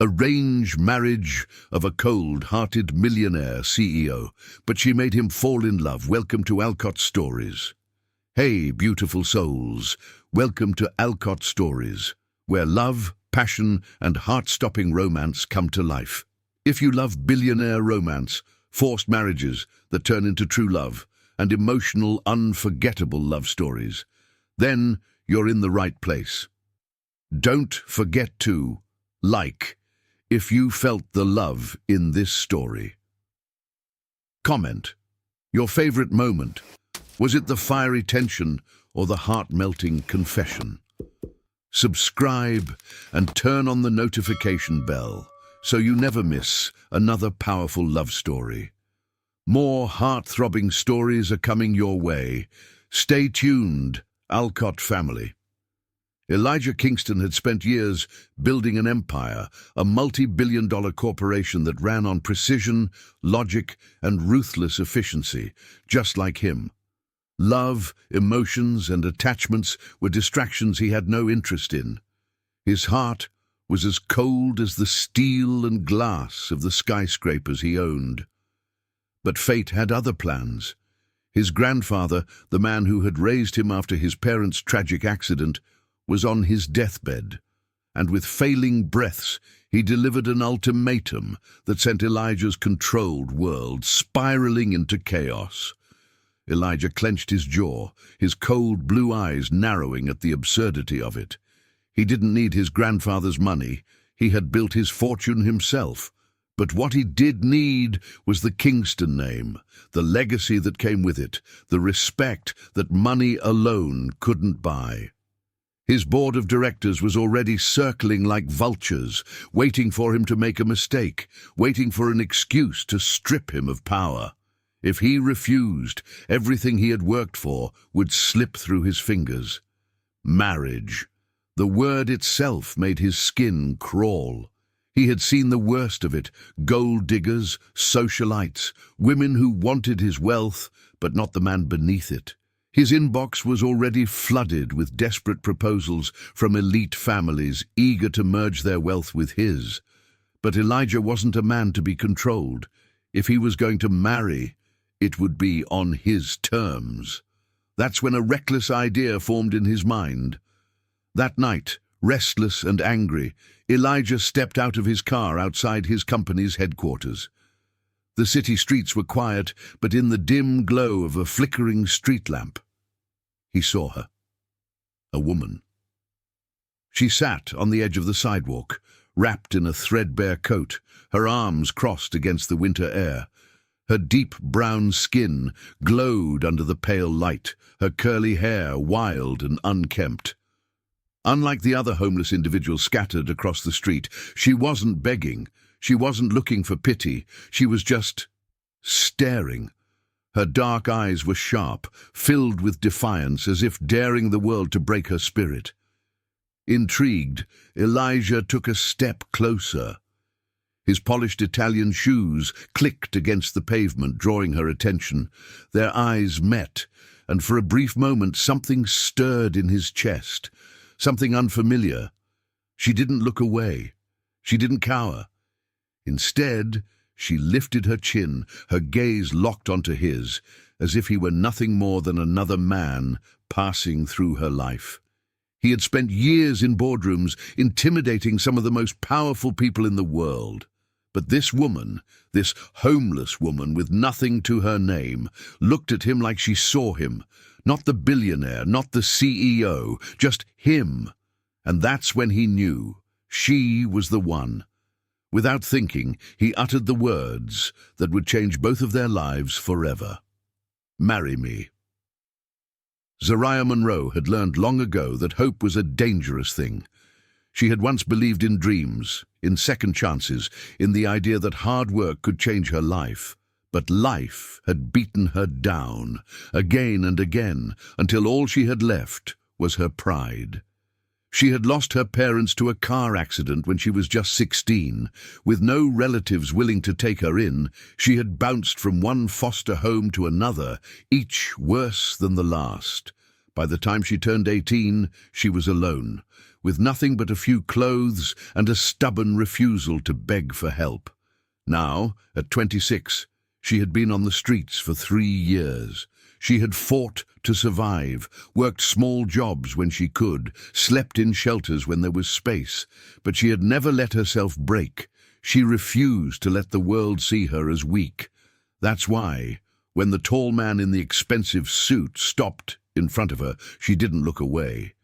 arranged marriage of a cold-hearted millionaire CEO, but she made him fall in love. Welcome to Alcott Stories. Hey, beautiful souls, welcome to Alcott Stories, where love, passion, and heart-stopping romance come to life. If you love billionaire romance, forced marriages that turn into true love, and emotional, unforgettable love stories, then you're in the right place. Don't forget to like if you felt the love in this story. Comment your favorite moment. Was it the fiery tension or the heart-melting confession? Subscribe and turn on the notification bell so you never miss another powerful love story. More heart-throbbing stories are coming your way. Stay tuned, Alcott family. Elijah Kingston had spent years building an empire, a multi-billion-dollar corporation that ran on precision, logic, and ruthless efficiency, just like him. Love, emotions, and attachments were distractions he had no interest in. His heart was as cold as the steel and glass of the skyscrapers he owned. But fate had other plans. His grandfather, the man who had raised him after his parents' tragic accident, was on his deathbed, and with failing breaths he delivered an ultimatum that sent Elijah's controlled world spiraling into chaos. Elijah clenched his jaw, his cold blue eyes narrowing at the absurdity of it. He didn't need his grandfather's money. He had built his fortune himself. But what he did need was the Kingston name, the legacy that came with it, the respect that money alone couldn't buy. His board of directors was already circling like vultures, waiting for him to make a mistake, waiting for an excuse to strip him of power. If he refused, everything he had worked for would slip through his fingers. Marriage. The word itself made his skin crawl. He had seen the worst of it: gold diggers, socialites, women who wanted his wealth, but not the man beneath it. His inbox was already flooded with desperate proposals from elite families eager to merge their wealth with his. But Elijah wasn't a man to be controlled. If he was going to marry, it would be on his terms. That's when a reckless idea formed in his mind. That night, restless and angry, Elijah stepped out of his car outside his company's headquarters. The city streets were quiet, but in the dim glow of a flickering street lamp, he saw her. A woman. She sat on the edge of the sidewalk, wrapped in a threadbare coat, her arms crossed against the winter air. Her deep brown skin glowed under the pale light, her curly hair wild and unkempt. Unlike the other homeless individuals scattered across the street, she wasn't begging. She wasn't looking for pity. She was just staring. Her dark eyes were sharp, filled with defiance, as if daring the world to break her spirit. Intrigued, Elijah took a step closer. His polished Italian shoes clicked against the pavement, drawing her attention. Their eyes met, and for a brief moment something stirred in his chest, something unfamiliar. She didn't look away. She didn't cower. Instead, she lifted her chin, her gaze locked onto his, as if he were nothing more than another man passing through her life. He had spent years in boardrooms, intimidating some of the most powerful people in the world. But this woman, this homeless woman with nothing to her name, looked at him like she saw him. Not the billionaire, not the CEO, just him. And that's when he knew she was the one. Without thinking, he uttered the words that would change both of their lives forever. Marry me. Zariah Monroe had learned long ago that hope was a dangerous thing. She had once believed in dreams, in second chances, in the idea that hard work could change her life. But life had beaten her down, again and again, until all she had left was her pride. She had lost her parents to a car accident when she was just 16. With no relatives willing to take her in, she had bounced from one foster home to another, each worse than the last. By the time she turned 18, she was alone, with nothing but a few clothes and a stubborn refusal to beg for help. Now, at 26, she had been on the streets for 3 years. She had fought to survive, worked small jobs when she could, slept in shelters when there was space, but she had never let herself break. She refused to let the world see her as weak. That's why, when the tall man in the expensive suit stopped in front of her, she didn't look away.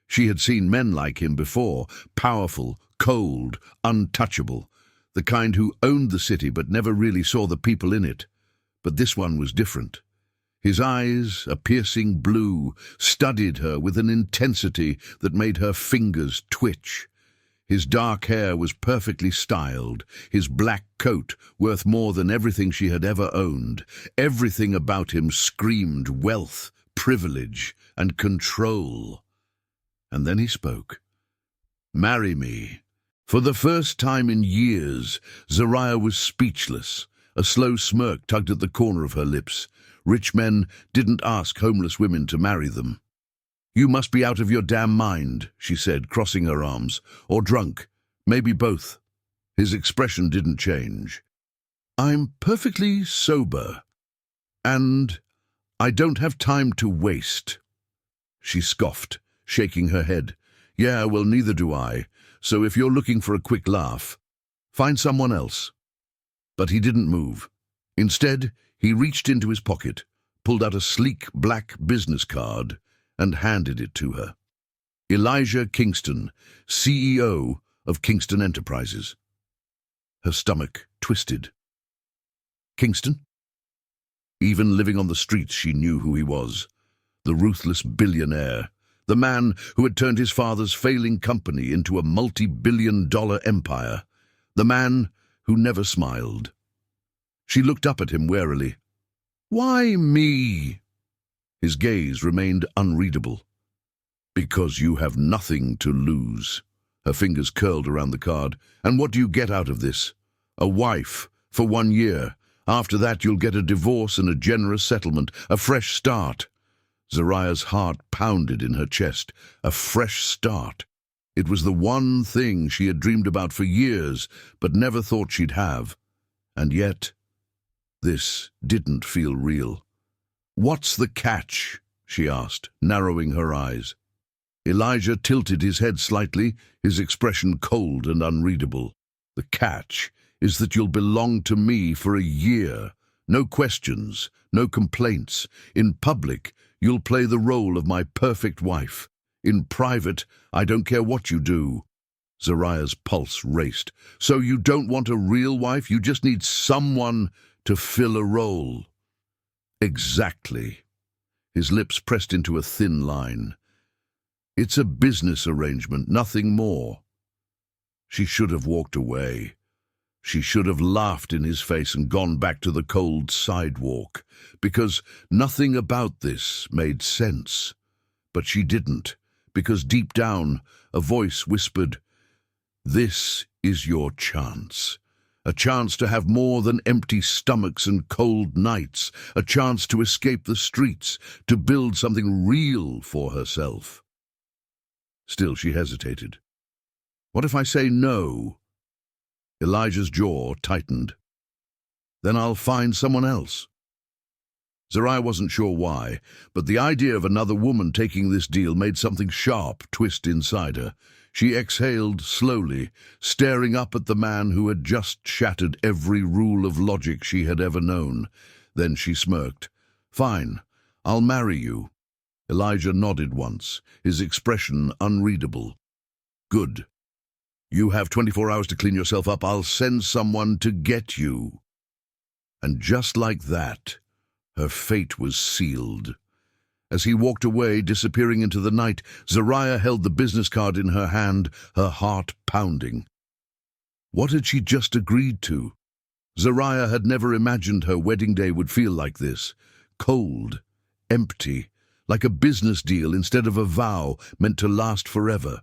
She had seen men like him before, powerful, cold, untouchable, the kind who owned the city but never really saw the people in it. But this one was different. His eyes, a piercing blue, studied her with an intensity that made her fingers twitch. His dark hair was perfectly styled, his black coat worth more than everything she had ever owned. Everything about him screamed wealth, privilege, and control. And then he spoke. "Marry me." For the first time in years, Zariah was speechless. A slow smirk tugged at the corner of her lips. Rich men didn't ask homeless women to marry them. "You must be out of your damn mind," she said, crossing her arms. "Or drunk. Maybe both." His expression didn't change. "I'm perfectly sober. And I don't have time to waste." She scoffed, shaking her head. "Yeah, well, neither do I. So if you're looking for a quick laugh, find someone else." But he didn't move. Instead, he reached into his pocket, pulled out a sleek black business card, and handed it to her. Elijah Kingston, CEO of Kingston Enterprises. Her stomach twisted. Kingston? Even living on the streets, she knew who he was. The ruthless billionaire. The man who had turned his father's failing company into a multi-billion-dollar empire. The man who never smiled. She looked up at him warily. "Why me?" His gaze remained unreadable. "Because you have nothing to lose." Her fingers curled around the card. "And what do you get out of this? A wife for 1 year. After that you'll get a divorce and a generous settlement, a fresh start." Zariah's heart pounded in her chest. A fresh start. It was the one thing she had dreamed about for years, but never thought she'd have. And yet, this didn't feel real. "What's the catch?" she asked, narrowing her eyes. Elijah tilted his head slightly, his expression cold and unreadable. "The catch is that you'll belong to me for a year. No questions, no complaints. In public, you'll play the role of my perfect wife. In private, I don't care what you do." Zariah's pulse raced. "So you don't want a real wife? You just need someone to fill a role." "Exactly." His lips pressed into a thin line. "It's a business arrangement, nothing more." She should have walked away. She should have laughed in his face and gone back to the cold sidewalk, because nothing about this made sense. But she didn't, because deep down a voice whispered, "This is your chance. A chance to have more than empty stomachs and cold nights, a chance to escape the streets, to build something real for herself." Still she hesitated. "What if I say no?" Elijah's jaw tightened. "Then I'll find someone else." Zariah wasn't sure why, but the idea of another woman taking this deal made something sharp twist inside her. She exhaled slowly, staring up at the man who had just shattered every rule of logic she had ever known. Then she smirked. "Fine, I'll marry you." Elijah nodded once, his expression unreadable. "Good. You have 24 hours to clean yourself up. I'll send someone to get you." And just like that, her fate was sealed. As he walked away, disappearing into the night, Zariah held the business card in her hand, her heart pounding. What had she just agreed to? Zariah had never imagined her wedding day would feel like this. Cold, empty, like a business deal instead of a vow meant to last forever.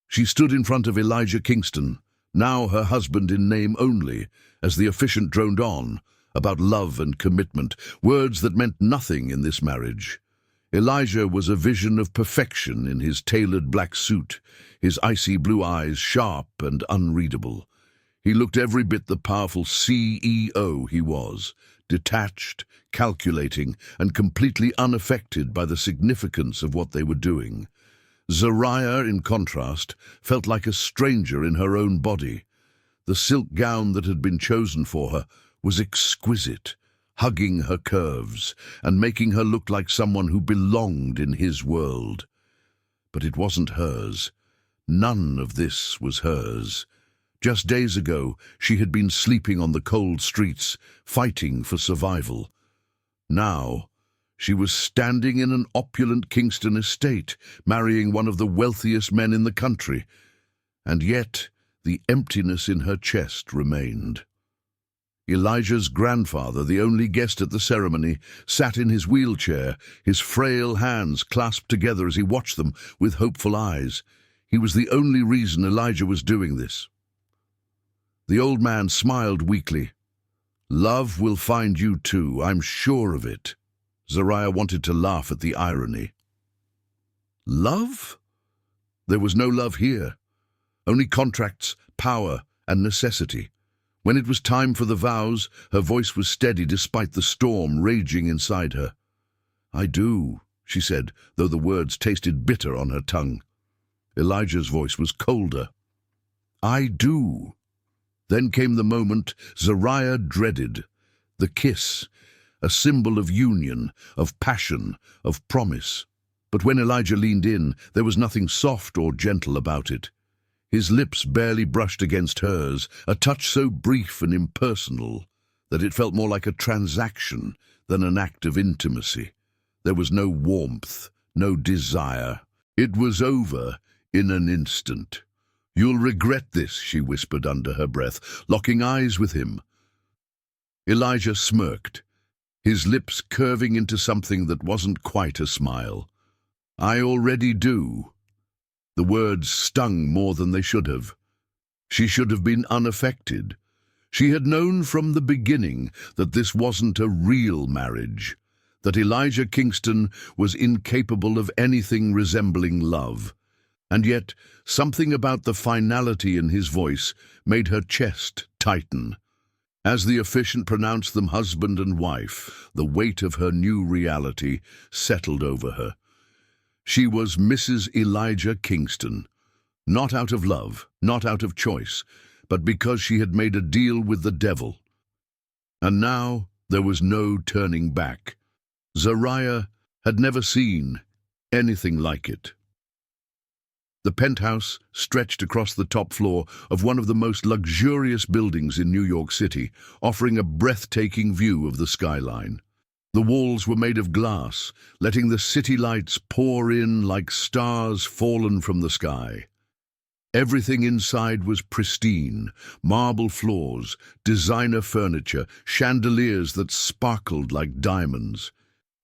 She stood in front of Elijah Kingston, now her husband in name only, as the officiant droned on, about love and commitment, words that meant nothing in this marriage. Elijah was a vision of perfection in his tailored black suit, his icy blue eyes sharp and unreadable. He looked every bit the powerful CEO he was, detached, calculating, and completely unaffected by the significance of what they were doing. Zariah, in contrast, felt like a stranger in her own body. The silk gown that had been chosen for her was exquisite, hugging her curves and making her look like someone who belonged in his world. But it wasn't hers. None of this was hers. Just days ago, she had been sleeping on the cold streets, fighting for survival. Now, she was standing in an opulent Kingston estate, marrying one of the wealthiest men in the country. And yet, the emptiness in her chest remained. Elijah's grandfather, the only guest at the ceremony, sat in his wheelchair, his frail hands clasped together as he watched them with hopeful eyes. He was the only reason Elijah was doing this. The old man smiled weakly. "Love will find you too, I'm sure of it." Zariah wanted to laugh at the irony. Love? There was no love here. Only contracts, power, and necessity. When it was time for the vows, her voice was steady despite the storm raging inside her. "I do," she said, though the words tasted bitter on her tongue. Elijah's voice was colder. "I do." Then came the moment Zariah dreaded, the kiss, a symbol of union, of passion, of promise. But when Elijah leaned in, there was nothing soft or gentle about it. His lips barely brushed against hers, a touch so brief and impersonal that it felt more like a transaction than an act of intimacy. There was no warmth, no desire. It was over in an instant. "You'll regret this," she whispered under her breath, locking eyes with him. Elijah smirked, his lips curving into something that wasn't quite a smile. "I already do." The words stung more than they should have. She should have been unaffected. She had known from the beginning that this wasn't a real marriage, that Elijah Kingston was incapable of anything resembling love. And yet, something about the finality in his voice made her chest tighten. As the officiant pronounced them husband and wife, the weight of her new reality settled over her. She was Mrs. Elijah Kingston, not out of love, not out of choice, but because she had made a deal with the devil. And now there was no turning back. Zariah had never seen anything like it. The penthouse stretched across the top floor of one of the most luxurious buildings in New York City, offering a breathtaking view of the skyline. The walls were made of glass, letting the city lights pour in like stars fallen from the sky. Everything inside was pristine, marble floors, designer furniture, chandeliers that sparkled like diamonds.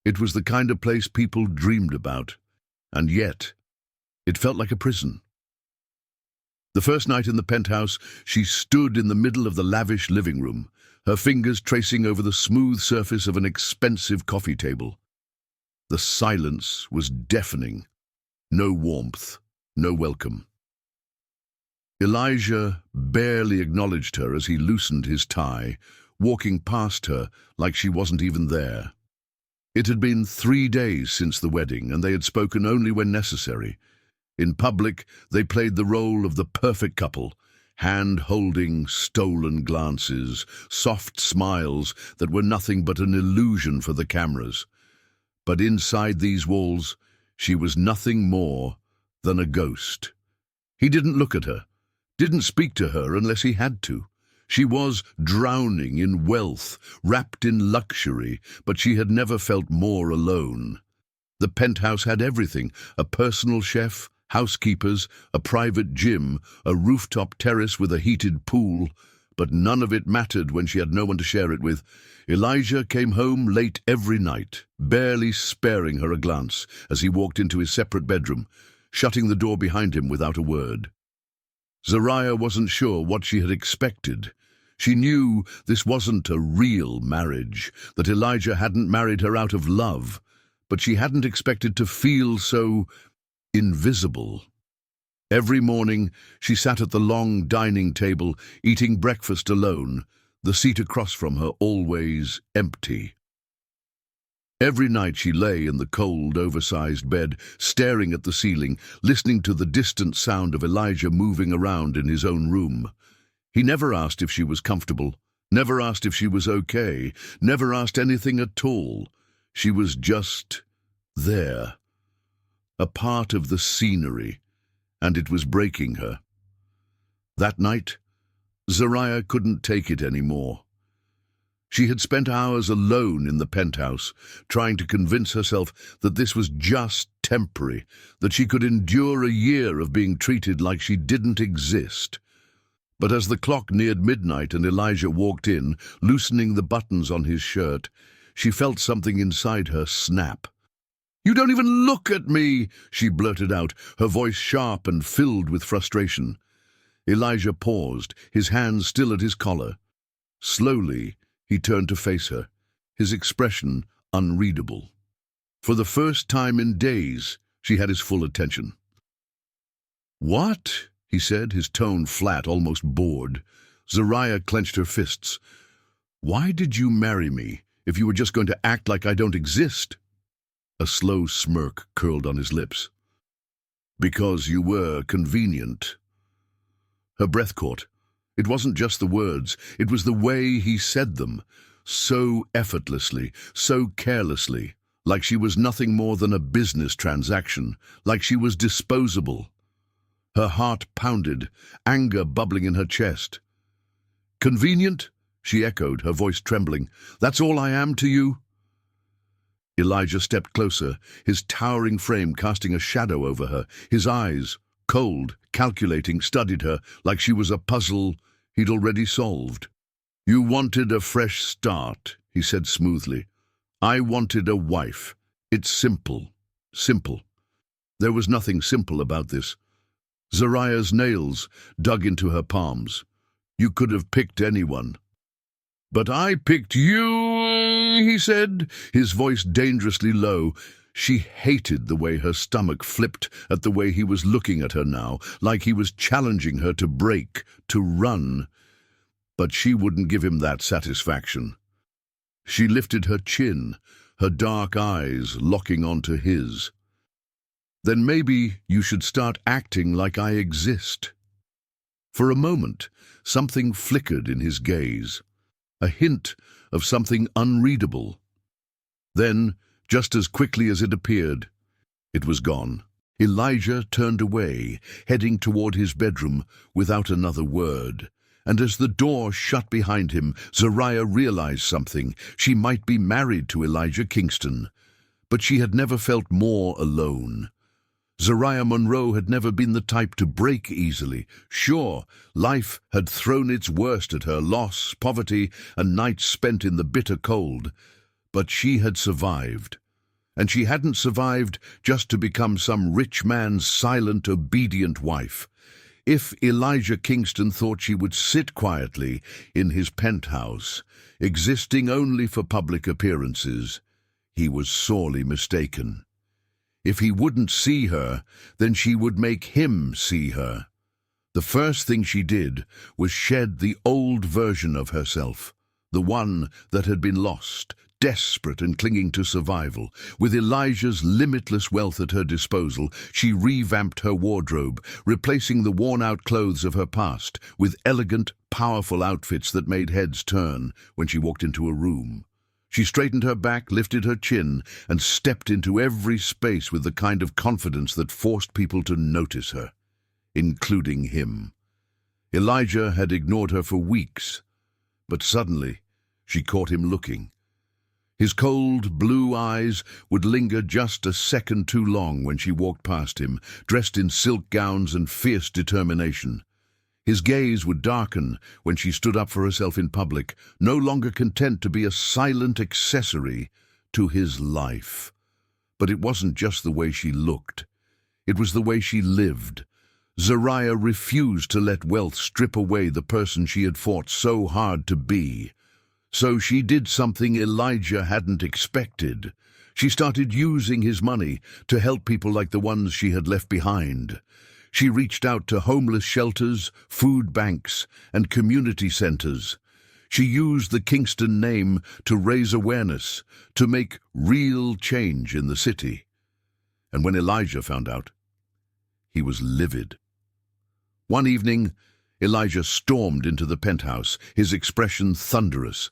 It was the kind of place people dreamed about, and yet it felt like a prison. The first night in the penthouse, she stood in the middle of the lavish living room, her fingers tracing over the smooth surface of an expensive coffee table. The silence was deafening. No warmth, no welcome. Elijah barely acknowledged her as he loosened his tie, walking past her like she wasn't even there. It had been 3 days since the wedding, and they had spoken only when necessary. In public, they played the role of the perfect couple, hand-holding, stolen glances, soft smiles that were nothing but an illusion for the cameras. But inside these walls, she was nothing more than a ghost. He didn't look at her, didn't speak to her unless he had to. She was drowning in wealth, wrapped in luxury, but she had never felt more alone. The penthouse had everything: a personal chef, housekeepers, a private gym, a rooftop terrace with a heated pool, but none of it mattered when she had no one to share it with. Elijah came home late every night, barely sparing her a glance as he walked into his separate bedroom, shutting the door behind him without a word. Zariah wasn't sure what she had expected. She knew this wasn't a real marriage, that Elijah hadn't married her out of love, but she hadn't expected to feel so invisible. Every morning, she sat at the long dining table, eating breakfast alone, the seat across from her always empty. Every night she lay in the cold, oversized bed, staring at the ceiling, listening to the distant sound of Elijah moving around in his own room. He never asked if she was comfortable, never asked if she was okay, never asked anything at all. She was just there, a part of the scenery, and it was breaking her. That night, Zariah couldn't take it anymore. She had spent hours alone in the penthouse, trying to convince herself that this was just temporary, that she could endure a year of being treated like she didn't exist. But as the clock neared midnight and Elijah walked in, loosening the buttons on his shirt, she felt something inside her snap. "You don't even look at me!" she blurted out, her voice sharp and filled with frustration. Elijah paused, his hands still at his collar. Slowly, he turned to face her, his expression unreadable. For the first time in days, she had his full attention. "What?" he said, his tone flat, almost bored. Zariah clenched her fists. "Why did you marry me, if you were just going to act like I don't exist?" A slow smirk curled on his lips. "Because you were convenient." Her breath caught. It wasn't just the words, it was the way he said them, so effortlessly, so carelessly, like she was nothing more than a business transaction, like she was disposable. Her heart pounded, anger bubbling in her chest. "Convenient?" she echoed, her voice trembling. "That's all I am to you?" Elijah stepped closer, his towering frame casting a shadow over her. His eyes, cold, calculating, studied her like she was a puzzle he'd already solved. "You wanted a fresh start," he said smoothly. "I wanted a wife. It's simple. Simple." There was nothing simple about this. Zariah's nails dug into her palms. "You could have picked anyone." "But I picked you," he said, his voice dangerously low. She hated the way her stomach flipped at the way he was looking at her now, like he was challenging her to break, to run. But she wouldn't give him that satisfaction. She lifted her chin, her dark eyes locking onto his. "Then maybe you should start acting like I exist." For a moment, something flickered in his gaze, a hint of something unreadable. Then, just as quickly as it appeared, it was gone. Elijah turned away, heading toward his bedroom without another word. And as the door shut behind him, Zariah realized something. She might be married to Elijah Kingston, but she had never felt more alone. Zariah Monroe had never been the type to break easily. Sure, life had thrown its worst at her, loss, poverty, and nights spent in the bitter cold. But she had survived. And she hadn't survived just to become some rich man's silent, obedient wife. If Elijah Kingston thought she would sit quietly in his penthouse, existing only for public appearances, he was sorely mistaken. If he wouldn't see her, then she would make him see her. The first thing she did was shed the old version of herself, the one that had been lost, desperate and clinging to survival. With Elijah's limitless wealth at her disposal, she revamped her wardrobe, replacing the worn-out clothes of her past with elegant, powerful outfits that made heads turn when she walked into a room. She straightened her back, lifted her chin, and stepped into every space with the kind of confidence that forced people to notice her, including him. Elijah had ignored her for weeks, but suddenly she caught him looking. His cold, blue eyes would linger just a second too long when she walked past him, dressed in silk gowns and fierce determination. His gaze would darken when she stood up for herself in public, no longer content to be a silent accessory to his life. But it wasn't just the way she looked. It was the way she lived. Zariah refused to let wealth strip away the person she had fought so hard to be. So she did something Elijah hadn't expected. She started using his money to help people like the ones she had left behind. She reached out to homeless shelters, food banks, and community centers. She used the Kingston name to raise awareness, to make real change in the city. And when Elijah found out, he was livid. One evening, Elijah stormed into the penthouse, his expression thunderous.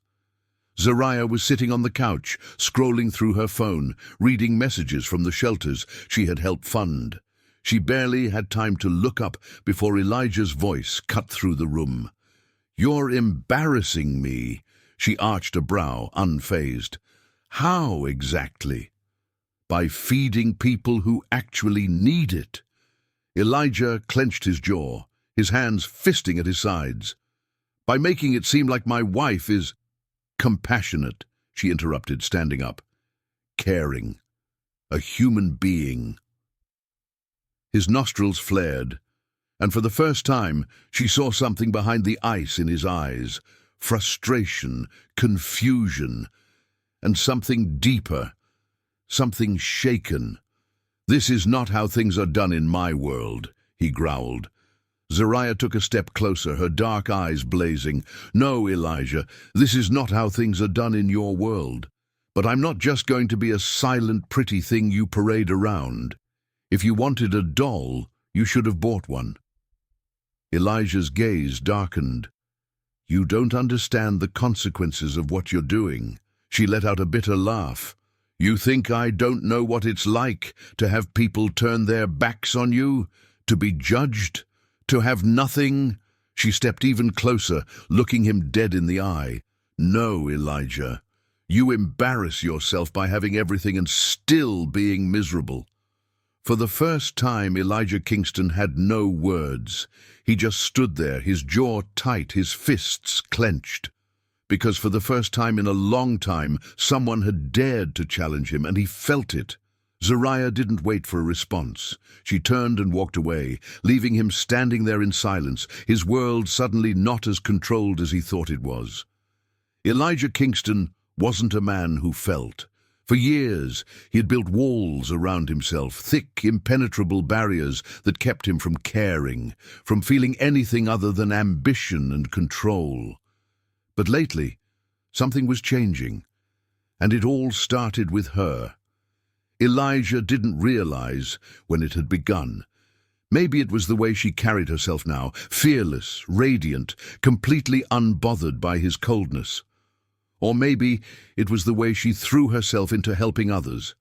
Zariah was sitting on the couch, scrolling through her phone, reading messages from the shelters she had helped fund. She barely had time to look up before Elijah's voice cut through the room. "You're embarrassing me," she arched a brow, unfazed. "How exactly?" "By feeding people who actually need it." Elijah clenched his jaw, his hands fisting at his sides. "By making it seem like my wife is compassionate," she interrupted, standing up. "Caring. A human being." His nostrils flared, and for the first time she saw something behind the ice in his eyes. Frustration, confusion, and something deeper, something shaken. "This is not how things are done in my world," he growled. Zariah took a step closer, her dark eyes blazing. "No, Elijah, this is not how things are done in your world. But I'm not just going to be a silent, pretty thing you parade around. If you wanted a doll, you should have bought one." Elijah's gaze darkened. "You don't understand the consequences of what you're doing." She let out a bitter laugh. "You think I don't know what it's like to have people turn their backs on you, to be judged, to have nothing?" She stepped even closer, looking him dead in the eye. "No, Elijah. You embarrass yourself by having everything and still being miserable." For the first time, Elijah Kingston had no words. He just stood there, his jaw tight, his fists clenched. Because for the first time in a long time, someone had dared to challenge him, and he felt it. Zariah didn't wait for a response. She turned and walked away, leaving him standing there in silence, his world suddenly not as controlled as he thought it was. Elijah Kingston wasn't a man who felt. For years, he had built walls around himself, thick, impenetrable barriers that kept him from caring, from feeling anything other than ambition and control. But lately, something was changing, and it all started with her. Elijah didn't realize when it had begun. Maybe it was the way she carried herself now, fearless, radiant, completely unbothered by his coldness. Or maybe it was the way she threw herself into helping others,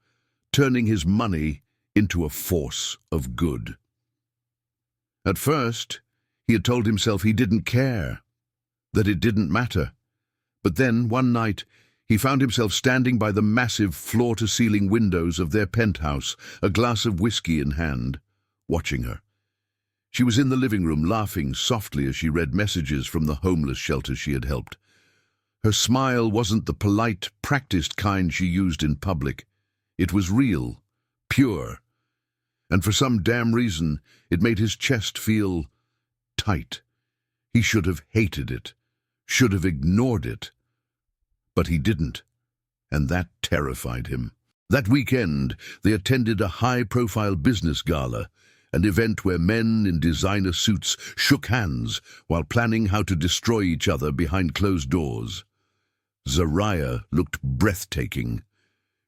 turning his money into a force of good. At first, he had told himself he didn't care, that it didn't matter. But then, one night, he found himself standing by the massive floor-to-ceiling windows of their penthouse, a glass of whiskey in hand, watching her. She was in the living room, laughing softly as she read messages from the homeless shelter she had helped. Her smile wasn't the polite, practiced kind she used in public. It was real, pure, and for some damn reason, it made his chest feel tight. He should have hated it, should have ignored it. But he didn't, and that terrified him. That weekend, they attended a high-profile business gala, an event where men in designer suits shook hands while planning how to destroy each other behind closed doors. Zariah looked breathtaking.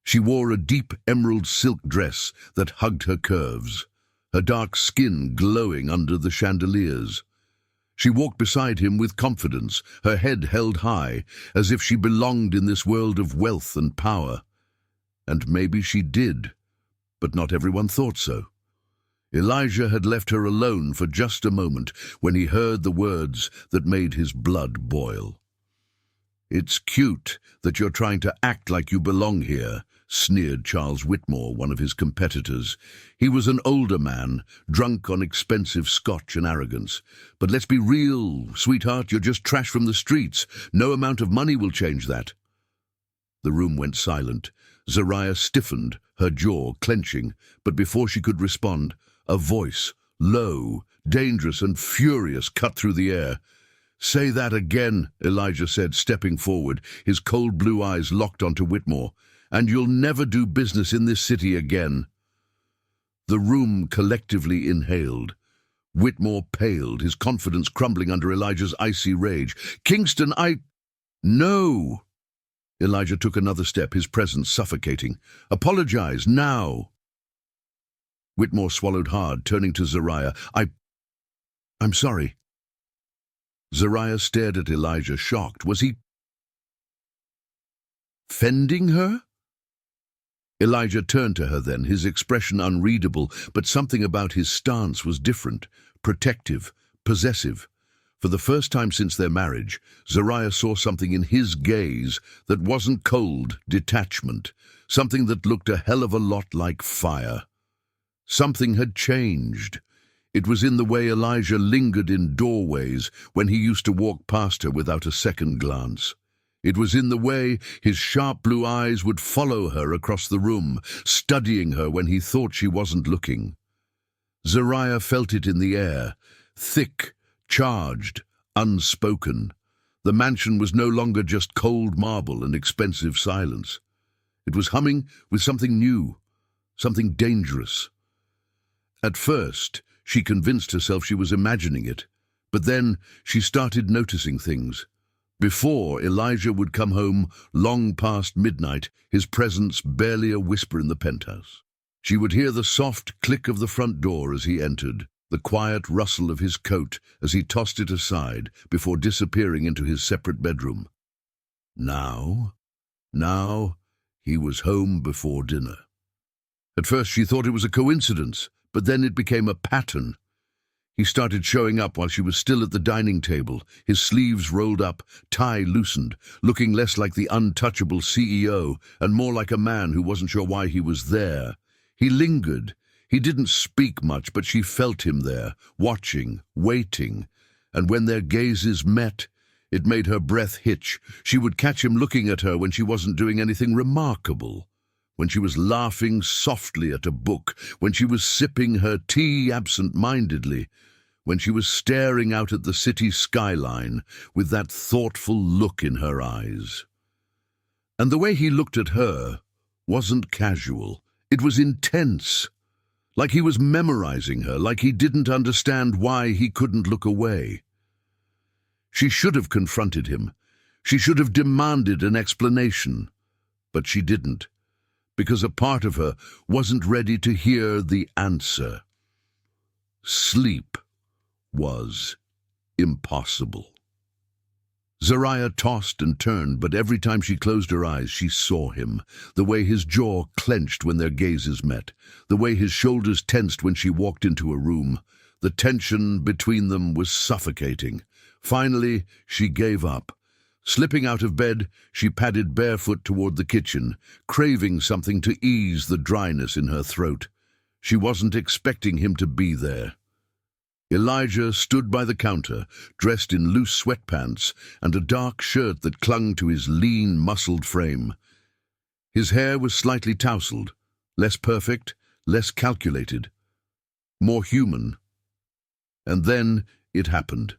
She wore a deep emerald silk dress that hugged her curves, her dark skin glowing under the chandeliers. She walked beside him with confidence, her head held high, as if she belonged in this world of wealth and power. And maybe she did, but not everyone thought so. Elijah had left her alone for just a moment when he heard the words that made his blood boil. "It's cute that you're trying to act like you belong here," sneered Charles Whitmore, one of his competitors. He was an older man, drunk on expensive scotch and arrogance. "But let's be real, sweetheart, you're just trash from the streets. No amount of money will change that." The room went silent. Zariah stiffened, her jaw clenching, but before she could respond, a voice, low, dangerous and furious, cut through the air. "Say that again," Elijah said, stepping forward, his cold blue eyes locked onto Whitmore. and you'll never do business in this city again." The room collectively inhaled. Whitmore paled, his confidence crumbling under Elijah's icy rage. "Kingston, No!" Elijah took another step, his presence suffocating. "Apologize, now!" Whitmore swallowed hard, turning to Zariah. I'm sorry." Zariah stared at Elijah, shocked. Was he fending her? Elijah turned to her then, his expression unreadable, but something about his stance was different, protective, possessive. For the first time since their marriage, Zariah saw something in his gaze that wasn't cold detachment, something that looked a hell of a lot like fire. Something had changed. It was in the way Elijah lingered in doorways when he used to walk past her without a second glance. It was in the way his sharp blue eyes would follow her across the room, studying her when he thought she wasn't looking. Zariah felt it in the air, thick, charged, unspoken. The mansion was no longer just cold marble and expensive silence. It was humming with something new, something dangerous. At first, she convinced herself she was imagining it, but then she started noticing things. Before, Elijah would come home long past midnight, his presence barely a whisper in the penthouse. She would hear the soft click of the front door as he entered, the quiet rustle of his coat as he tossed it aside before disappearing into his separate bedroom. Now, he was home before dinner. At first she thought it was a coincidence, but then it became a pattern. He started showing up while she was still at the dining table, his sleeves rolled up, tie loosened, looking less like the untouchable CEO and more like a man who wasn't sure why he was there. He lingered. He didn't speak much, but she felt him there, watching, waiting. And when their gazes met, it made her breath hitch. She would catch him looking at her when she wasn't doing anything remarkable. When she was laughing softly at a book, when she was sipping her tea absent-mindedly, when she was staring out at the city skyline with that thoughtful look in her eyes. And the way he looked at her wasn't casual. It was intense, like he was memorizing her, like he didn't understand why he couldn't look away. She should have confronted him. She should have demanded an explanation, but she didn't, because a part of her wasn't ready to hear the answer. Sleep was impossible. Zariah tossed and turned, but every time she closed her eyes, she saw him, the way his jaw clenched when their gazes met, the way his shoulders tensed when she walked into a room. The tension between them was suffocating. Finally, she gave up. Slipping out of bed, she padded barefoot toward the kitchen, craving something to ease the dryness in her throat. She wasn't expecting him to be there. Elijah stood by the counter, dressed in loose sweatpants and a dark shirt that clung to his lean, muscled frame. His hair was slightly tousled, less perfect, less calculated, more human. And then it happened.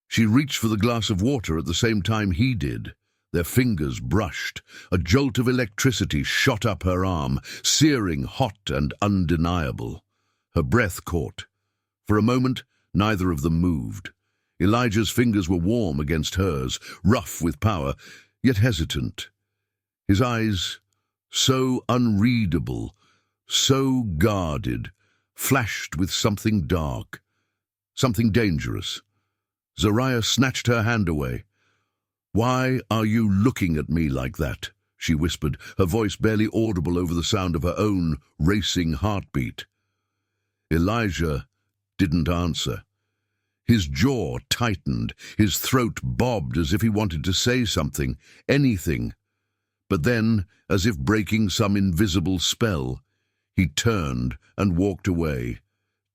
She reached for the glass of water at the same time he did. Their fingers brushed. A jolt of electricity shot up her arm, searing, hot and undeniable. Her breath caught. For a moment, neither of them moved. Elijah's fingers were warm against hers, rough with power, yet hesitant. His eyes, so unreadable, so guarded, flashed with something dark, something dangerous. Zariah snatched her hand away. "Why are you looking at me like that?" she whispered, her voice barely audible over the sound of her own racing heartbeat. Elijah didn't answer. His jaw tightened, his throat bobbed as if he wanted to say something, anything. But then, as if breaking some invisible spell, he turned and walked away,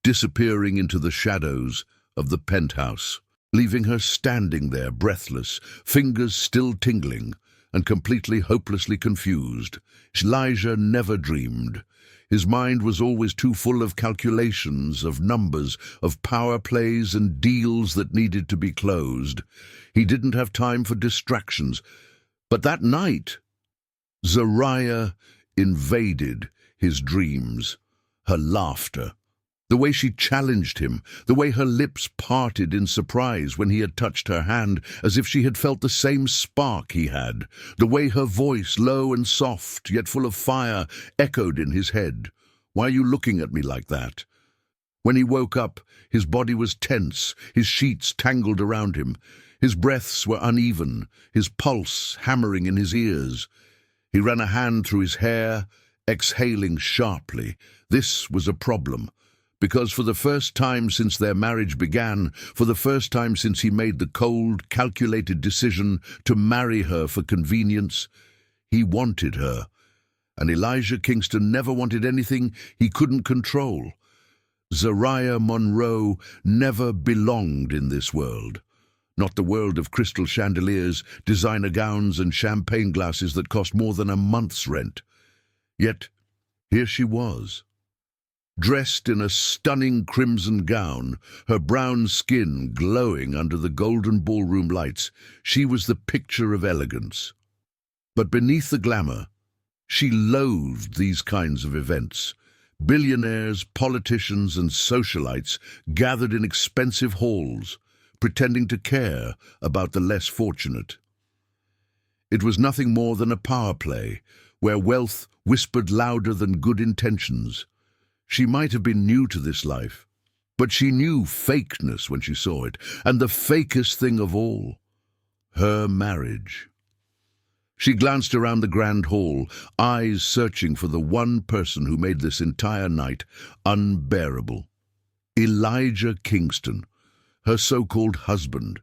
disappearing into the shadows of the penthouse, leaving her standing there, breathless, fingers still tingling, and completely hopelessly confused. Elijah never dreamed. His mind was always too full of calculations, of numbers, of power plays and deals that needed to be closed. He didn't have time for distractions. But that night, Zariah invaded his dreams. Her laughter, the way she challenged him, the way her lips parted in surprise when he had touched her hand, as if she had felt the same spark he had, the way her voice, low and soft, yet full of fire, echoed in his head. "Why are you looking at me like that?" When he woke up, his body was tense, his sheets tangled around him. His breaths were uneven, his pulse hammering in his ears. He ran a hand through his hair, exhaling sharply. This was a problem, because for the first time since their marriage began, for the first time since he made the cold, calculated decision to marry her for convenience, he wanted her. And Elijah Kingston never wanted anything he couldn't control. Zariah Monroe never belonged in this world. Not the world of crystal chandeliers, designer gowns, and champagne glasses that cost more than a month's rent. Yet, here she was, dressed in a stunning crimson gown, her brown skin glowing under the golden ballroom lights. She was the picture of elegance. But beneath the glamour, she loathed these kinds of events. Billionaires, politicians, and socialites gathered in expensive halls, pretending to care about the less fortunate. It was nothing more than a power play, where wealth whispered louder than good intentions. She might have been new to this life, but she knew fakeness when she saw it, and the fakest thing of all, her marriage. She glanced around the grand hall, eyes searching for the one person who made this entire night unbearable. Elijah Kingston, her so-called husband.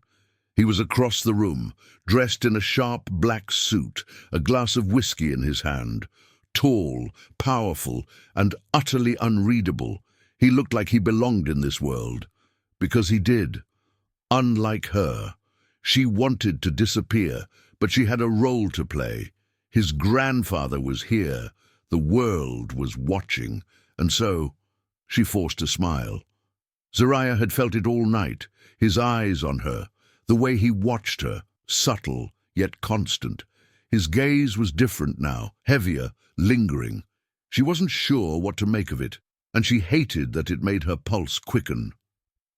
He was across the room, dressed in a sharp black suit, a glass of whiskey in his hand. Tall, powerful, and utterly unreadable, he looked like he belonged in this world. Because he did. Unlike her, she wanted to disappear, but she had a role to play. His grandfather was here, the world was watching, and so she forced a smile. Zariah had felt it all night, his eyes on her, the way he watched her, subtle yet constant. His gaze was different now, heavier, lingering. She wasn't sure what to make of it, and she hated that it made her pulse quicken.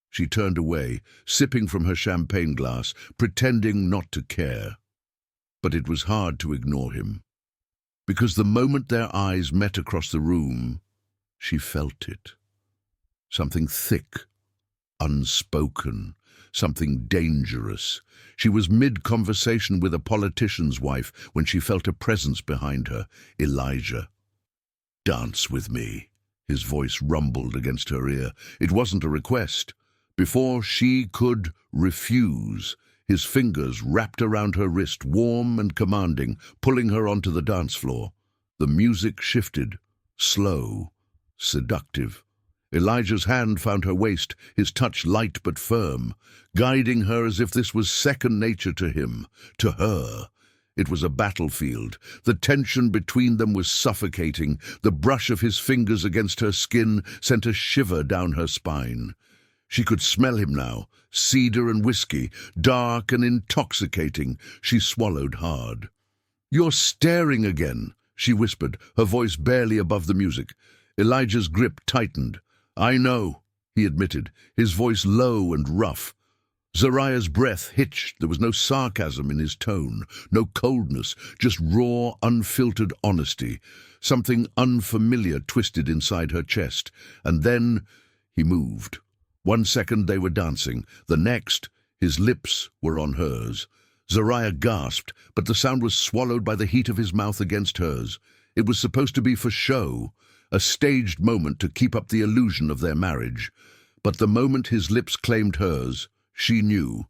She turned away, sipping from her champagne glass, pretending not to care. But it was hard to ignore him, because the moment their eyes met across the room, she felt it. Something thick, unspoken, something dangerous. She was mid-conversation with a politician's wife when she felt a presence behind her, Elijah. "Dance with me," his voice rumbled against her ear. It wasn't a request. Before she could refuse, his fingers wrapped around her wrist, warm and commanding, pulling her onto the dance floor. The music shifted, slow, seductive. Elijah's hand found her waist, his touch light but firm, guiding her as if this was second nature to him. To her, it was a battlefield. The tension between them was suffocating. The brush of his fingers against her skin sent a shiver down her spine. She could smell him now, cedar and whiskey, dark and intoxicating. She swallowed hard. "You're staring again," she whispered, her voice barely above the music. Elijah's grip tightened. "I know," he admitted, his voice low and rough. Zariah's breath hitched. There was no sarcasm in his tone, no coldness, just raw, unfiltered honesty. Something unfamiliar twisted inside her chest. And then he moved. 1 second they were dancing. The next, his lips were on hers. Zariah gasped, but the sound was swallowed by the heat of his mouth against hers. It was supposed to be for show, a staged moment to keep up the illusion of their marriage. But the moment his lips claimed hers, she knew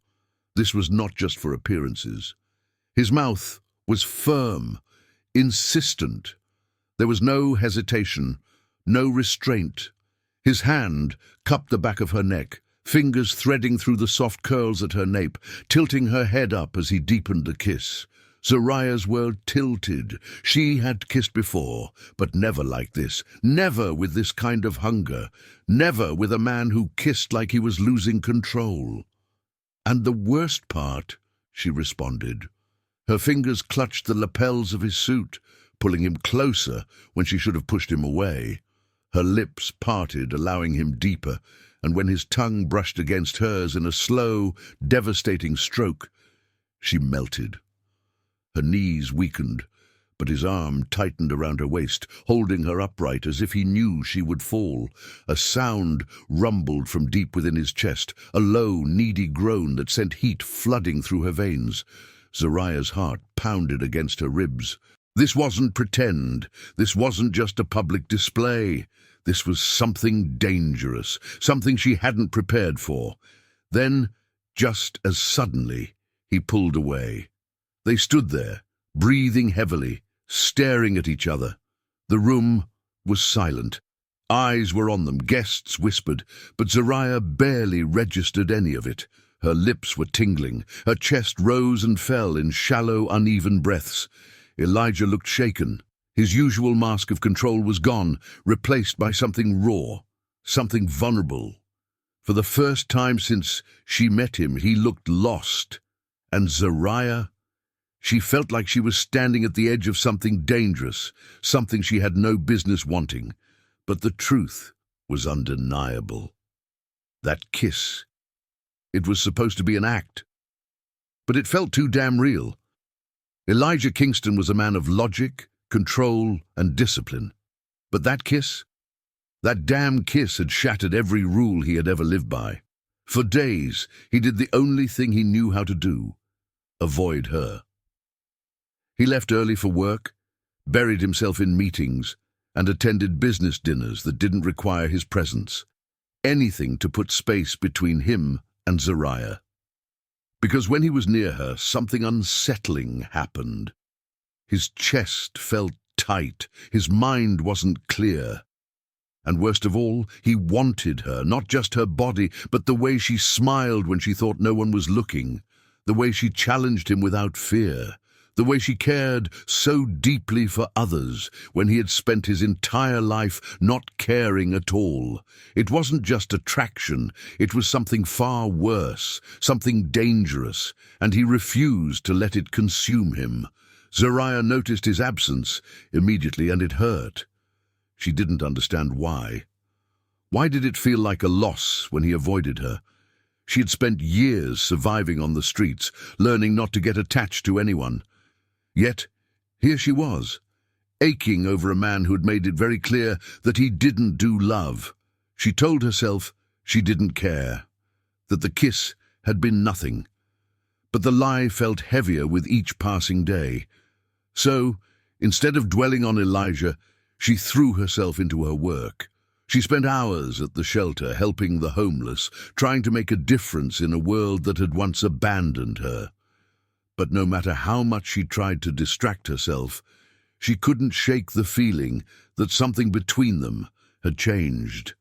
this was not just for appearances. His mouth was firm, insistent. There was no hesitation, no restraint. His hand cupped the back of her neck, fingers threading through the soft curls at her nape, tilting her head up as he deepened the kiss. Zariah's world tilted. She had kissed before, but never like this, never with this kind of hunger, never with a man who kissed like he was losing control. "And the worst part," she responded. Her fingers clutched the lapels of his suit, pulling him closer when she should have pushed him away. Her lips parted, allowing him deeper, and when his tongue brushed against hers in a slow, devastating stroke, she melted. Her knees weakened, but his arm tightened around her waist, holding her upright as if he knew she would fall. A sound rumbled from deep within his chest, a low, needy groan that sent heat flooding through her veins. Zariah's heart pounded against her ribs. This wasn't pretend. This wasn't just a public display. This was something dangerous, something she hadn't prepared for. Then, just as suddenly, he pulled away. They stood there, breathing heavily, staring at each other. The room was silent. Eyes were on them, guests whispered, but Zariah barely registered any of it. Her lips were tingling, her chest rose and fell in shallow, uneven breaths. Elijah looked shaken. His usual mask of control was gone, replaced by something raw, something vulnerable. For the first time since she met him, he looked lost. And Zariah? She felt like she was standing at the edge of something dangerous, something she had no business wanting. But the truth was undeniable. That kiss. It was supposed to be an act. But it felt too damn real. Elijah Kingston was a man of logic, control, and discipline. But that kiss? That damn kiss had shattered every rule he had ever lived by. For days, he did the only thing he knew how to do: avoid her. He left early for work, buried himself in meetings, and attended business dinners that didn't require his presence. Anything to put space between him and Zariah. Because when he was near her, something unsettling happened. His chest felt tight, his mind wasn't clear. And worst of all, he wanted her, not just her body, but the way she smiled when she thought no one was looking, the way she challenged him without fear, the way she cared so deeply for others when he had spent his entire life not caring at all. It wasn't just attraction, it was something far worse, something dangerous, and he refused to let it consume him. Zariah noticed his absence immediately, and it hurt. She didn't understand why. Why did it feel like a loss when he avoided her? She had spent years surviving on the streets, learning not to get attached to anyone. Yet, here she was, aching over a man who had made it very clear that he didn't do love. She told herself she didn't care, that the kiss had been nothing. But the lie felt heavier with each passing day. So, instead of dwelling on Elijah, she threw herself into her work. She spent hours at the shelter helping the homeless, trying to make a difference in a world that had once abandoned her. But no matter how much she tried to distract herself, she couldn't shake the feeling that something between them had changed.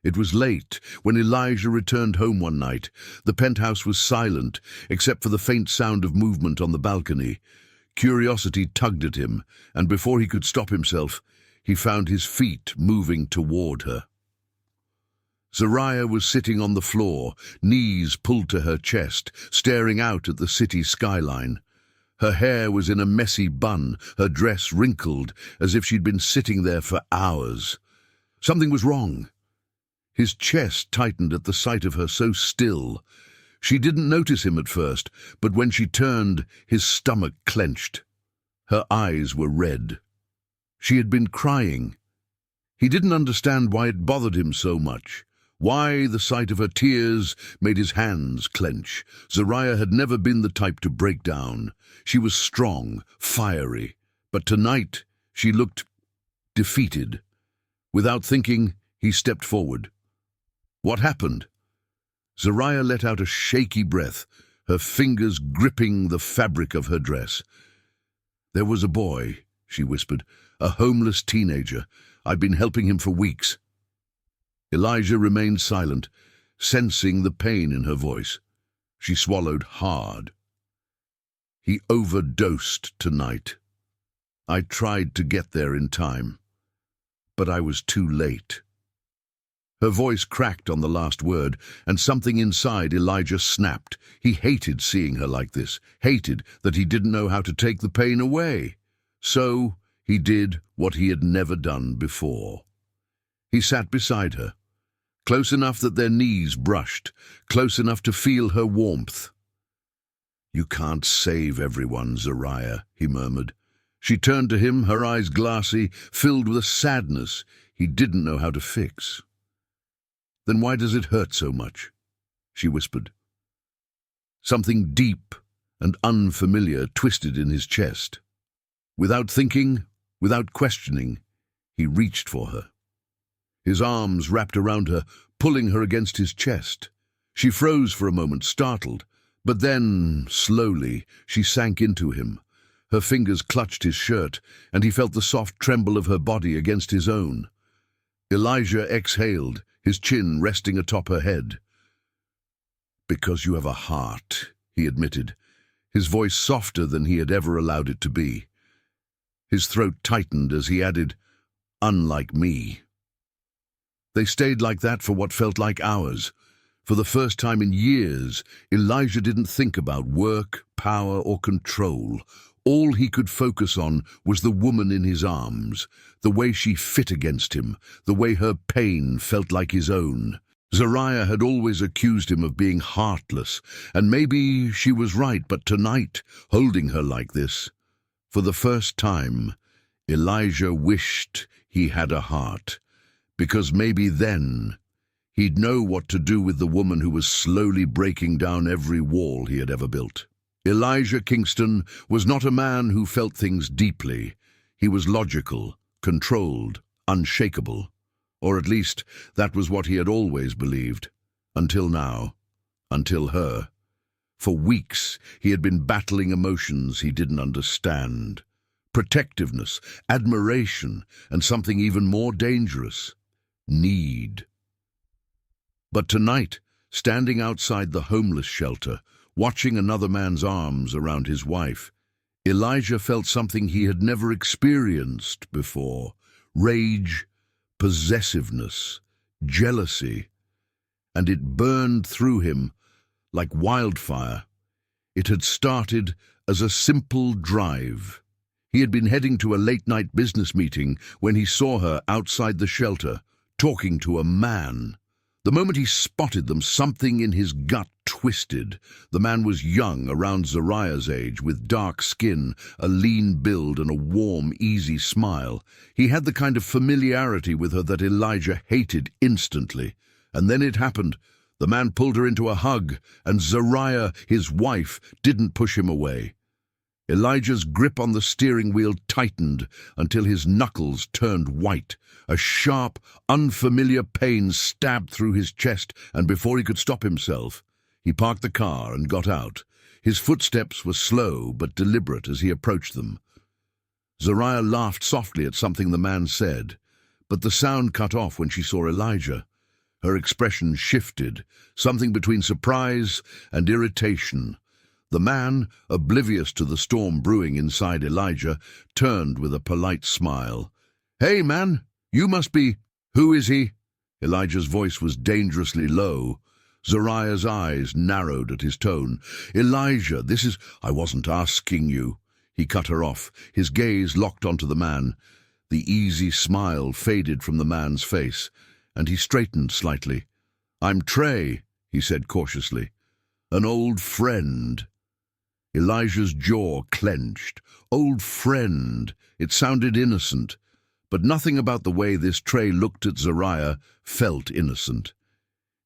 It was late when Elijah returned home one night. The penthouse was silent, except for the faint sound of movement on the balcony. Curiosity tugged at him, and before he could stop himself, he found his feet moving toward her. Zariah was sitting on the floor, knees pulled to her chest, staring out at the city skyline. Her hair was in a messy bun, her dress wrinkled, as if she'd been sitting there for hours. Something was wrong. His chest tightened at the sight of her so still. She didn't notice him at first, but when she turned, his stomach clenched. Her eyes were red. She had been crying. He didn't understand why it bothered him so much. Why the sight of her tears made his hands clench. Zariah had never been the type to break down. She was strong, fiery, but tonight she looked defeated. Without thinking, he stepped forward. What happened? Zariah let out a shaky breath, her fingers gripping the fabric of her dress. There was a boy, she whispered, a homeless teenager. I've been helping him for weeks. Elijah remained silent, sensing the pain in her voice. She swallowed hard. He overdosed tonight. I tried to get there in time, but I was too late. Her voice cracked on the last word, and something inside Elijah snapped. He hated seeing her like this, hated that he didn't know how to take the pain away. So he did what he had never done before. He sat beside her, close enough that their knees brushed, close enough to feel her warmth. "You can't save everyone, Zariah," he murmured. She turned to him, her eyes glassy, filled with a sadness he didn't know how to fix. "Then why does it hurt so much?" she whispered. Something deep and unfamiliar twisted in his chest. Without thinking, without questioning, he reached for her. His arms wrapped around her, pulling her against his chest. She froze for a moment, startled, but then, slowly, she sank into him. Her fingers clutched his shirt, and he felt the soft tremble of her body against his own. Elijah exhaled, his chin resting atop her head. "Because you have a heart," he admitted, his voice softer than he had ever allowed it to be. His throat tightened as he added, "Unlike me." They stayed like that for what felt like hours. For the first time in years, Elijah didn't think about work, power, or control. All he could focus on was the woman in his arms, the way she fit against him, the way her pain felt like his own. Zariah had always accused him of being heartless, and maybe she was right, but tonight, holding her like this, for the first time, Elijah wished he had a heart, because maybe then he'd know what to do with the woman who was slowly breaking down every wall he had ever built. Elijah Kingston was not a man who felt things deeply. He was logical, controlled, unshakable. Or at least, that was what he had always believed. Until now. Until her. For weeks, he had been battling emotions he didn't understand. Protectiveness, admiration, and something even more dangerous. Need. But tonight, standing outside the homeless shelter, watching another man's arms around his wife, Elijah felt something he had never experienced before. Rage, possessiveness, jealousy, and it burned through him like wildfire. It had started as a simple drive. He had been heading to a late-night business meeting when he saw her outside the shelter, talking to a man. The moment he spotted them, something in his gut twisted. The man was young, around Zariah's age, with dark skin, a lean build, and a warm, easy smile. He had the kind of familiarity with her that Elijah hated instantly. And then it happened. The man pulled her into a hug, and Zariah, his wife, didn't push him away. Elijah's grip on the steering wheel tightened until his knuckles turned white. A sharp, unfamiliar pain stabbed through his chest, and before he could stop himself, he parked the car and got out. His footsteps were slow but deliberate as he approached them. Zariah laughed softly at something the man said, but the sound cut off when she saw Elijah. Her expression shifted, something between surprise and irritation. The man, oblivious to the storm brewing inside Elijah, turned with a polite smile. "Hey, man, you must be—" "Who is he?" Elijah's voice was dangerously low. Zariah's eyes narrowed at his tone. "Elijah, this is—" "I wasn't asking you." He cut her off, his gaze locked onto the man. The easy smile faded from the man's face, and he straightened slightly. "I'm Trey," he said cautiously. "An old friend." Elijah's jaw clenched. Old friend. It sounded innocent. But nothing about the way this Trey looked at Zariah felt innocent.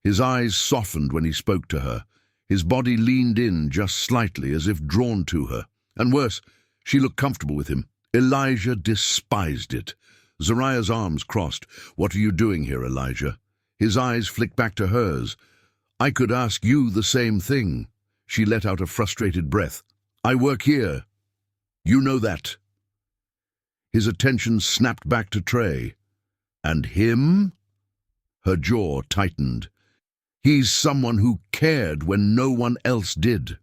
His eyes softened when he spoke to her. His body leaned in just slightly, as if drawn to her. And worse, she looked comfortable with him. Elijah despised it. Zariah's arms crossed. "What are you doing here, Elijah?" His eyes flicked back to hers. "I could ask you the same thing." She let out a frustrated breath. "I work here. You know that." His attention snapped back to Trey. "And him?" Her jaw tightened. "He's someone who cared when no one else did."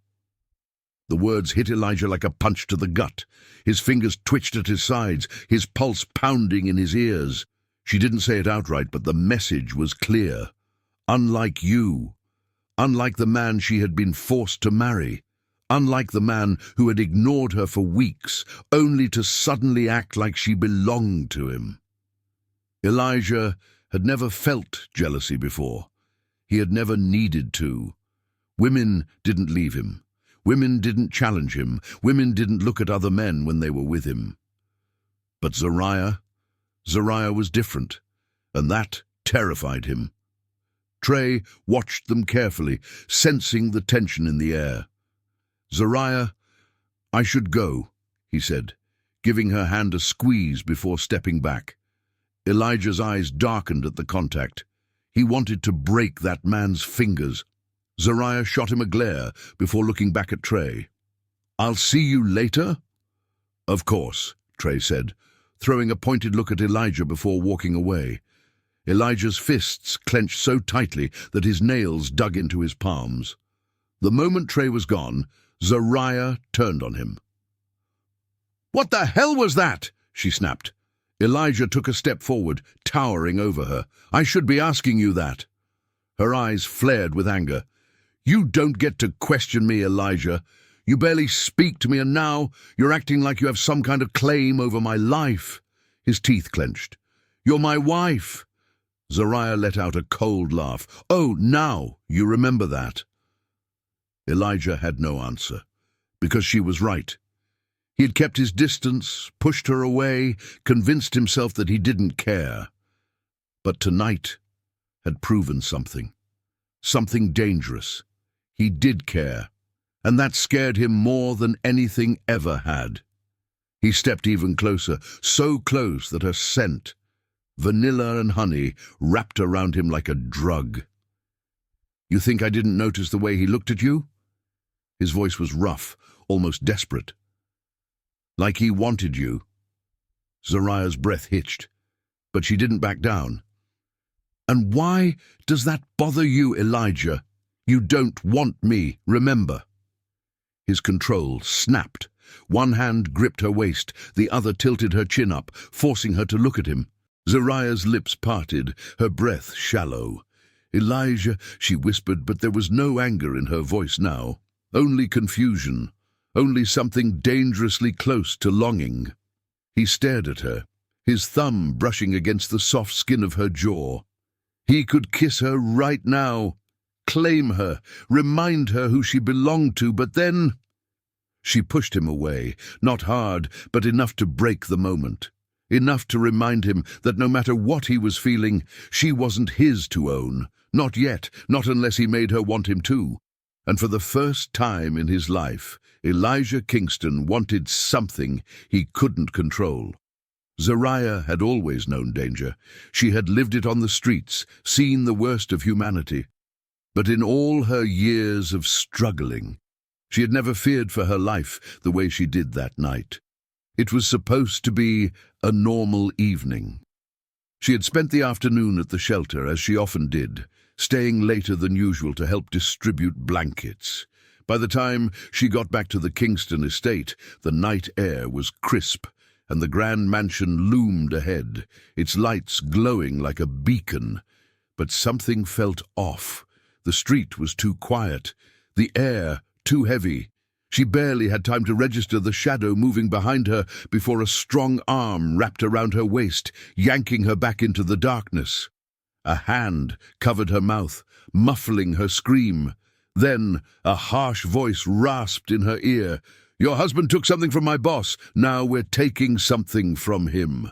The words hit Elijah like a punch to the gut. His fingers twitched at his sides, his pulse pounding in his ears. She didn't say it outright, but the message was clear. Unlike you. Unlike the man she had been forced to marry. Unlike the man who had ignored her for weeks, only to suddenly act like she belonged to him. Elijah had never felt jealousy before. He had never needed to. Women didn't leave him. Women didn't challenge him. Women didn't look at other men when they were with him. But Zariah was different, and that terrified him. Trey watched them carefully, sensing the tension in the air. "Zariah, I should go," he said, giving her hand a squeeze before stepping back. Elijah's eyes darkened at the contact. He wanted to break that man's fingers. Zariah shot him a glare before looking back at Trey. "I'll see you later?" "Of course," Trey said, throwing a pointed look at Elijah before walking away. Elijah's fists clenched so tightly that his nails dug into his palms. The moment Trey was gone, Zariah turned on him. "What the hell was that?" she snapped. Elijah took a step forward, towering over her. "I should be asking you that." Her eyes flared with anger. "You don't get to question me, Elijah. You barely speak to me, and now you're acting like you have some kind of claim over my life." His teeth clenched. "You're my wife." Zariah let out a cold laugh. "Oh, now you remember that." Elijah had no answer, because she was right. He had kept his distance, pushed her away, convinced himself that he didn't care. But tonight had proven something. Something dangerous. He did care, and that scared him more than anything ever had. He stepped even closer, so close that her scent, vanilla and honey, wrapped around him like a drug. "You think I didn't notice the way he looked at you?" His voice was rough, almost desperate. "Like he wanted you." Zariah's breath hitched, but she didn't back down. "And why does that bother you, Elijah? You don't want me, remember." His control snapped. One hand gripped her waist, the other tilted her chin up, forcing her to look at him. Zariah's lips parted, her breath shallow. "Elijah," she whispered, but there was no anger in her voice now. Only confusion, only something dangerously close to longing. He stared at her, his thumb brushing against the soft skin of her jaw. He could kiss her right now, claim her, remind her who she belonged to, but then... She pushed him away, not hard, but enough to break the moment. Enough to remind him that no matter what he was feeling, she wasn't his to own. Not yet, not unless he made her want him to. And for the first time in his life, Elijah Kingston wanted something he couldn't control. Zariah had always known danger. She had lived it on the streets, seen the worst of humanity. But in all her years of struggling, she had never feared for her life the way she did that night. It was supposed to be a normal evening. She had spent the afternoon at the shelter, as she often did, staying later than usual to help distribute blankets. By the time she got back to the Kingston estate, the night air was crisp, and the grand mansion loomed ahead, its lights glowing like a beacon. But something felt off. The street was too quiet, the air too heavy. She barely had time to register the shadow moving behind her before a strong arm wrapped around her waist, yanking her back into the darkness. A hand covered her mouth, muffling her scream. Then a harsh voice rasped in her ear. "Your husband took something from my boss. Now we're taking something from him."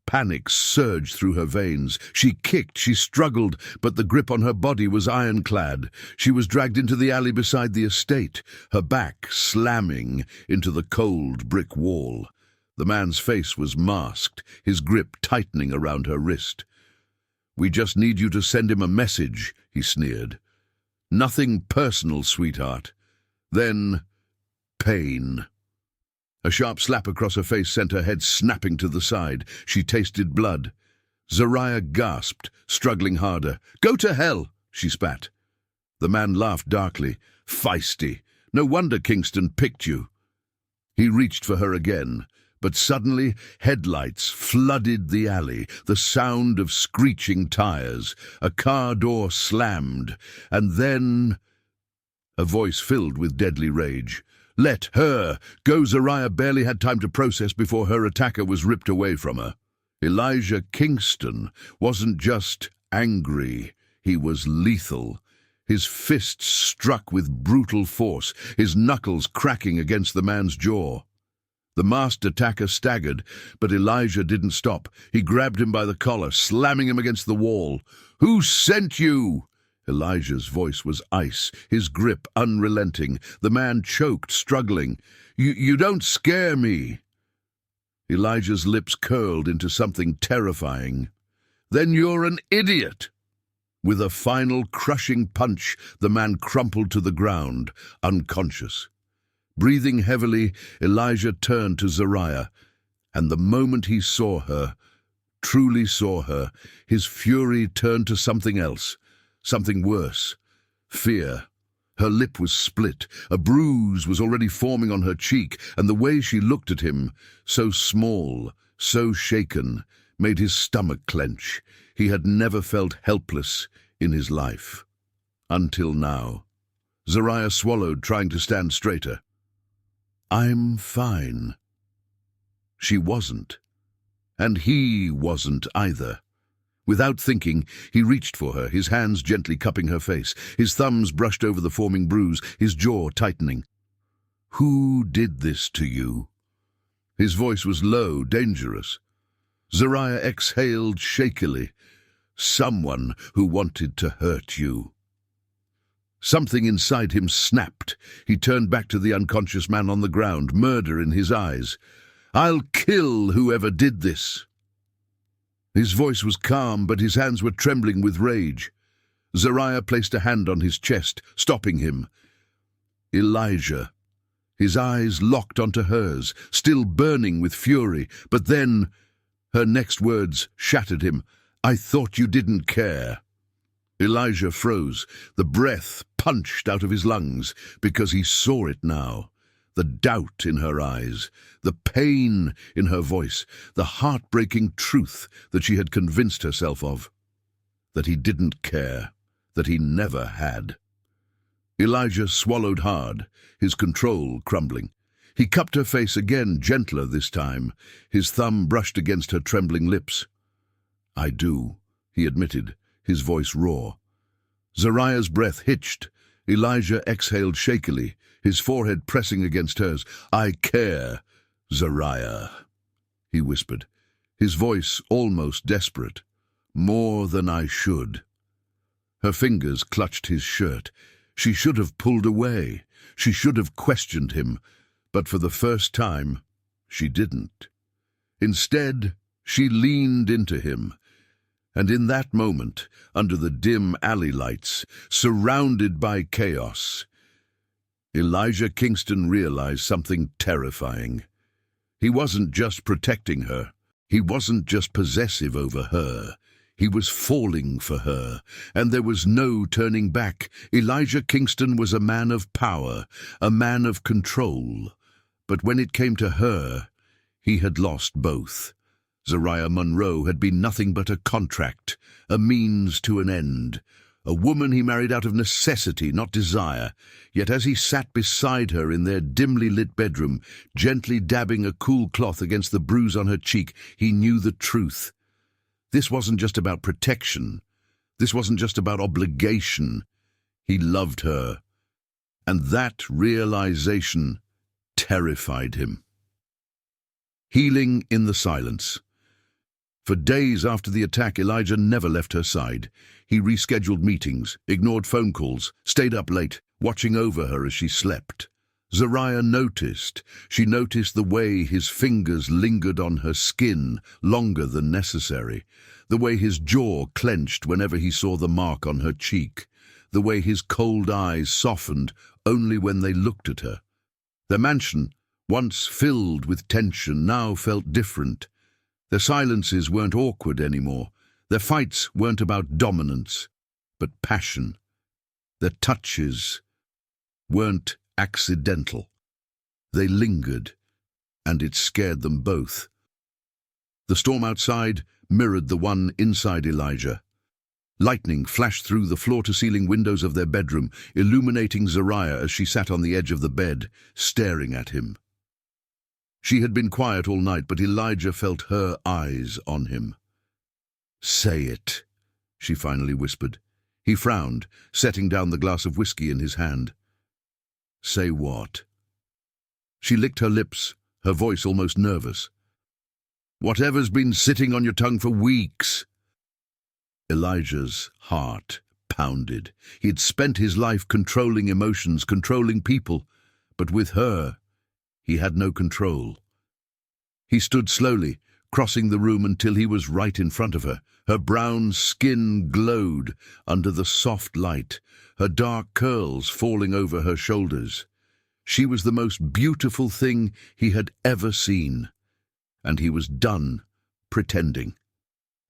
Panic surged through her veins. She kicked, she struggled, but the grip on her body was ironclad. She was dragged into the alley beside the estate, her back slamming into the cold brick wall. The man's face was masked, his grip tightening around her wrist. "We just need you to send him a message," he sneered. "Nothing personal, sweetheart." Then, pain. A sharp slap across her face sent her head snapping to the side. She tasted blood. Zariah gasped, struggling harder. "Go to hell," she spat. The man laughed darkly. "Feisty. No wonder Kingston picked you." He reached for her again, But suddenly, headlights flooded the alley, the sound of screeching tires, a car door slammed, and then a voice filled with deadly rage. "Let her go!" Zariah barely had time to process before her attacker was ripped away from her. Elijah Kingston wasn't just angry, he was lethal. His fists struck with brutal force, his knuckles cracking against the man's jaw. The masked attacker staggered, but Elijah didn't stop. He grabbed him by the collar, slamming him against the wall. "Who sent you?" Elijah's voice was ice, his grip unrelenting. The man choked, struggling. You don't scare me." Elijah's lips curled into something terrifying. "Then you're an idiot." With a final crushing punch, the man crumpled to the ground, unconscious. Breathing heavily, Elijah turned to Zariah, and the moment he saw her, truly saw her, his fury turned to something else, something worse: fear. Her lip was split, a bruise was already forming on her cheek, and the way she looked at him, so small, so shaken, made his stomach clench. He had never felt helpless in his life. Until now. Zariah swallowed, trying to stand straighter. "I'm fine." She wasn't. And he wasn't either. Without thinking, he reached for her, his hands gently cupping her face. His thumbs brushed over the forming bruise, his jaw tightening. "Who did this to you?" His voice was low, dangerous. Zariah exhaled shakily. "Someone who wanted to hurt you." Something inside him snapped. He turned back to the unconscious man on the ground, murder in his eyes. "I'll kill whoever did this." His voice was calm, but his hands were trembling with rage. Zariah placed a hand on his chest, stopping him. "Elijah." His eyes locked onto hers, still burning with fury, but then her next words shattered him. "I thought you didn't care." Elijah froze. The breath punched out of his lungs because he saw it now. The doubt in her eyes, the pain in her voice, the heartbreaking truth that she had convinced herself of. That he didn't care, that he never had. Elijah swallowed hard, his control crumbling. He cupped her face again, gentler this time. His thumb brushed against her trembling lips. "I do," he admitted, his voice raw. Zariah's breath hitched. Elijah exhaled shakily, his forehead pressing against hers. "I care, Zariah," he whispered, his voice almost desperate. "More than I should." Her fingers clutched his shirt. She should have pulled away. She should have questioned him. But for the first time, she didn't. Instead, she leaned into him. And in that moment, under the dim alley lights, surrounded by chaos, Elijah Kingston realized something terrifying. He wasn't just protecting her. He wasn't just possessive over her. He was falling for her, and there was no turning back. Elijah Kingston was a man of power, a man of control. But when it came to her, he had lost both. Zariah Monroe had been nothing but a contract, a means to an end, a woman he married out of necessity, not desire. Yet as he sat beside her in their dimly lit bedroom, gently dabbing a cool cloth against the bruise on her cheek, he knew the truth. This wasn't just about protection. This wasn't just about obligation. He loved her. And that realization terrified him. Healing in the silence. For days after the attack, Elijah never left her side. He rescheduled meetings, ignored phone calls, stayed up late, watching over her as she slept. Zariah noticed. She noticed the way his fingers lingered on her skin longer than necessary, the way his jaw clenched whenever he saw the mark on her cheek, the way his cold eyes softened only when they looked at her. Their mansion, once filled with tension, now felt different. Their silences weren't awkward anymore. Their fights weren't about dominance, but passion. Their touches weren't accidental. They lingered, and it scared them both. The storm outside mirrored the one inside Elijah. Lightning flashed through the floor-to-ceiling windows of their bedroom, illuminating Zariah as she sat on the edge of the bed, staring at him. She had been quiet all night, but Elijah felt her eyes on him. "Say it," she finally whispered. He frowned, setting down the glass of whiskey in his hand. "Say what?" She licked her lips, her voice almost nervous. "Whatever's been sitting on your tongue for weeks." Elijah's heart pounded. He'd spent his life controlling emotions, controlling people, but with her, he had no control. He stood slowly, crossing the room until he was right in front of her. Her brown skin glowed under the soft light, her dark curls falling over her shoulders. She was the most beautiful thing he had ever seen, and he was done pretending.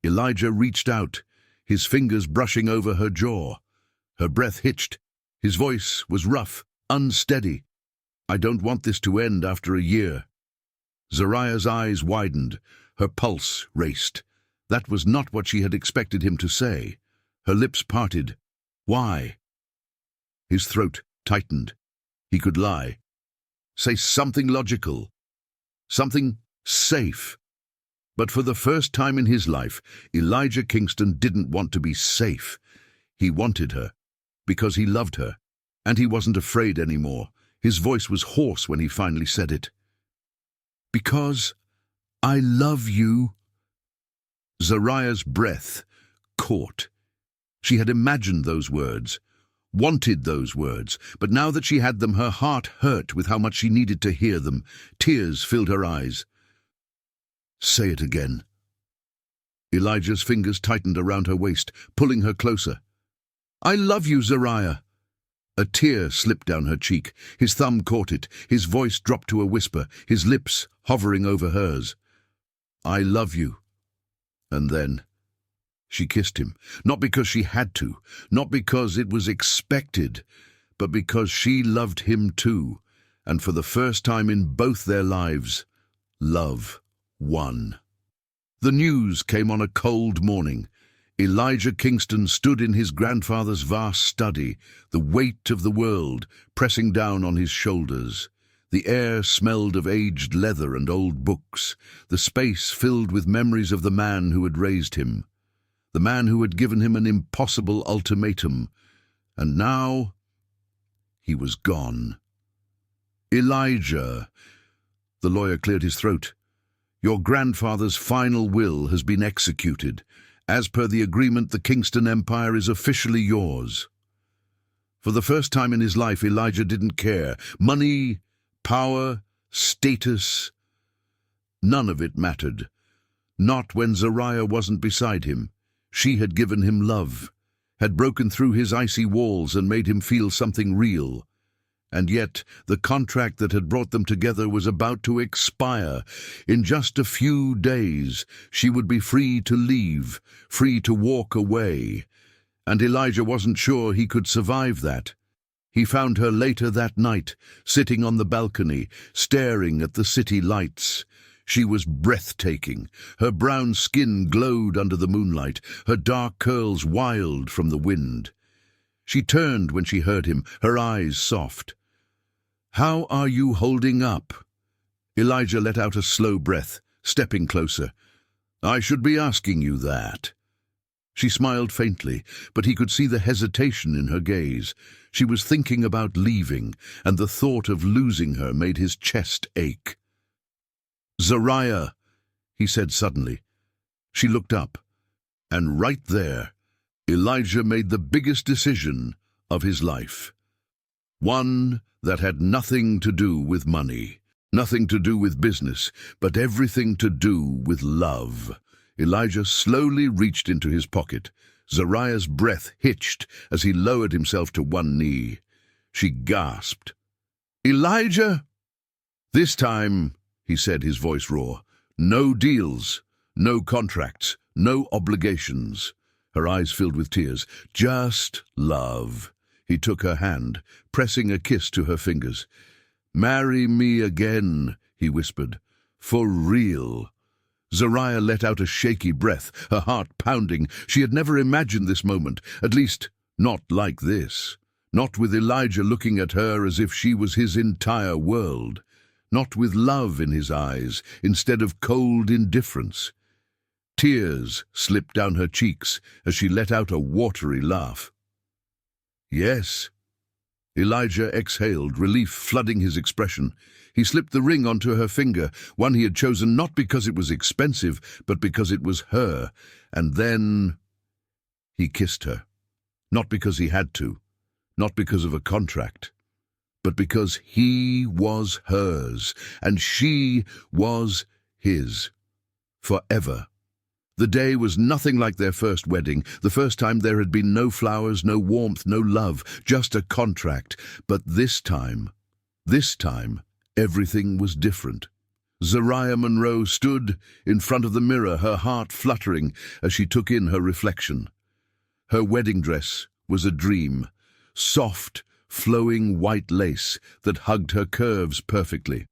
Elijah reached out, his fingers brushing over her jaw. Her breath hitched. His voice was rough, unsteady. "I don't want this to end after a year." Zariah's eyes widened. Her pulse raced. That was not what she had expected him to say. Her lips parted. "Why?" His throat tightened. He could lie. Say something logical. Something safe. But for the first time in his life, Elijah Kingston didn't want to be safe. He wanted her, because he loved her, and he wasn't afraid anymore. His voice was hoarse when he finally said it. "Because I love you." Zariah's breath caught. She had imagined those words, wanted those words, but now that she had them, her heart hurt with how much she needed to hear them. Tears filled her eyes. "Say it again." Elijah's fingers tightened around her waist, pulling her closer. "I love you, Zariah." A tear slipped down her cheek. His thumb caught it. His voice dropped to a whisper, his lips hovering over hers. "I love you." And then she kissed him, not because she had to, not because it was expected, but because she loved him too, and for the first time in both their lives, love won. The news came on a cold morning. Elijah Kingston stood in his grandfather's vast study, the weight of the world pressing down on his shoulders. The air smelled of aged leather and old books, the space filled with memories of the man who had raised him, the man who had given him an impossible ultimatum, and now he was gone. "Elijah," the lawyer cleared his throat, "your grandfather's final will has been executed. As per the agreement, the Kingston Empire is officially yours." For the first time in his life, Elijah didn't care. Money, power, status, none of it mattered. Not when Zariah wasn't beside him. She had given him love, had broken through his icy walls and made him feel something real. And yet, the contract that had brought them together was about to expire. In just a few days, she would be free to leave, free to walk away. And Elijah wasn't sure he could survive that. He found her later that night, sitting on the balcony, staring at the city lights. She was breathtaking. Her brown skin glowed under the moonlight, her dark curls wild from the wind. She turned when she heard him, her eyes soft. "How are you holding up?" Elijah let out a slow breath, stepping closer. "I should be asking you that." She smiled faintly, but he could see the hesitation in her gaze. She was thinking about leaving, and the thought of losing her made his chest ache. "Zariah," he said suddenly. She looked up, and right there, Elijah made the biggest decision of his life. One that had nothing to do with money, nothing to do with business, but everything to do with love. Elijah slowly reached into his pocket. Zariah's breath hitched as he lowered himself to one knee. She gasped. "Elijah!" "This time," he said, his voice raw, "no deals, no contracts, no obligations." Her eyes filled with tears. "Just love." He took her hand, pressing a kiss to her fingers. "Marry me again," he whispered. For real. Zariah let out a shaky breath, her heart pounding. She had never imagined this moment, at least not like this. Not with Elijah looking at her as if she was his entire world. Not with love in his eyes, instead of cold indifference. Tears slipped down her cheeks as she let out a watery laugh. Yes. Elijah exhaled, relief flooding his expression. He slipped the ring onto her finger, one he had chosen not because it was expensive, but because it was her. And then he kissed her. Not because he had to, not because of a contract, but because he was hers, and she was his. Forever. The day was nothing like their first wedding, the first time there had been no flowers, no warmth, no love, just a contract. But this time, everything was different. Zariah Monroe stood in front of the mirror, her heart fluttering as she took in her reflection. Her wedding dress was a dream, soft, flowing white lace that hugged her curves perfectly.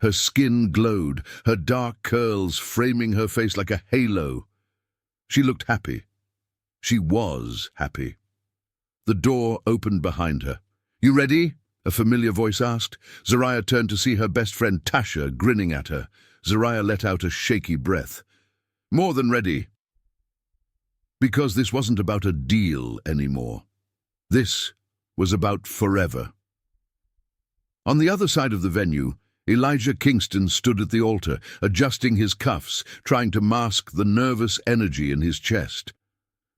Her skin glowed, her dark curls framing her face like a halo. She looked happy. She was happy. The door opened behind her. "You ready?" a familiar voice asked. Zariah turned to see her best friend Tasha grinning at her. Zariah let out a shaky breath. "More than ready." Because this wasn't about a deal anymore. This was about forever. On the other side of the venue, Elijah Kingston stood at the altar, adjusting his cuffs, trying to mask the nervous energy in his chest.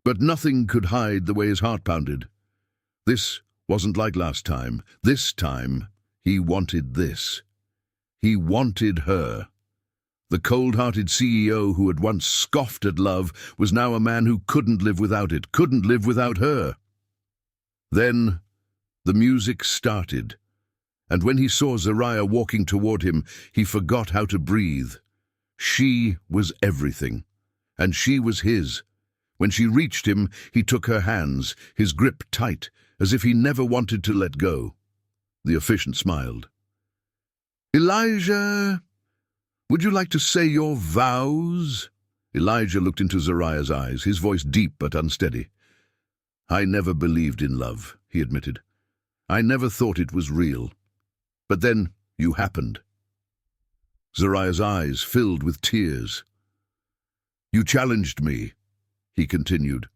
But nothing could hide the way his heart pounded. This wasn't like last time. This time, he wanted this. He wanted her. The cold-hearted CEO who had once scoffed at love was now a man who couldn't live without it, couldn't live without her. Then the music started, and when he saw Zariah walking toward him, he forgot how to breathe. She was everything, and she was his. When she reached him, he took her hands, his grip tight, as if he never wanted to let go. The officiant smiled. "Elijah, would you like to say your vows?" Elijah looked into Zariah's eyes, his voice deep but unsteady. "I never believed in love," he admitted. "I never thought it was real. But then you happened." Zariah's eyes filled with tears. "You challenged me," he continued.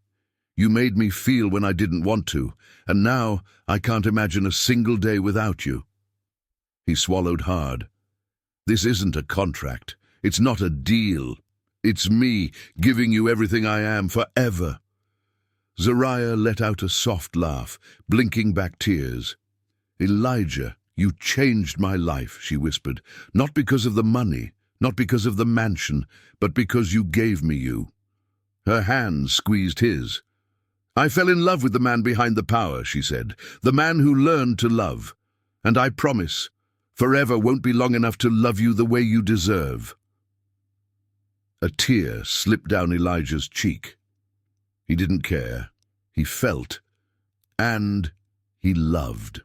"You made me feel when I didn't want to, and now I can't imagine a single day without you." He swallowed hard. "This isn't a contract. It's not a deal. It's me giving you everything I am forever." Zariah let out a soft laugh, blinking back tears. "Elijah, you changed my life," she whispered. "Not because of the money, not because of the mansion, but because you gave me you." Her hands squeezed his. "I fell in love with the man behind the power," she said. "The man who learned to love. And I promise, forever won't be long enough to love you the way you deserve." A tear slipped down Elijah's cheek. He didn't care. He felt. And he loved.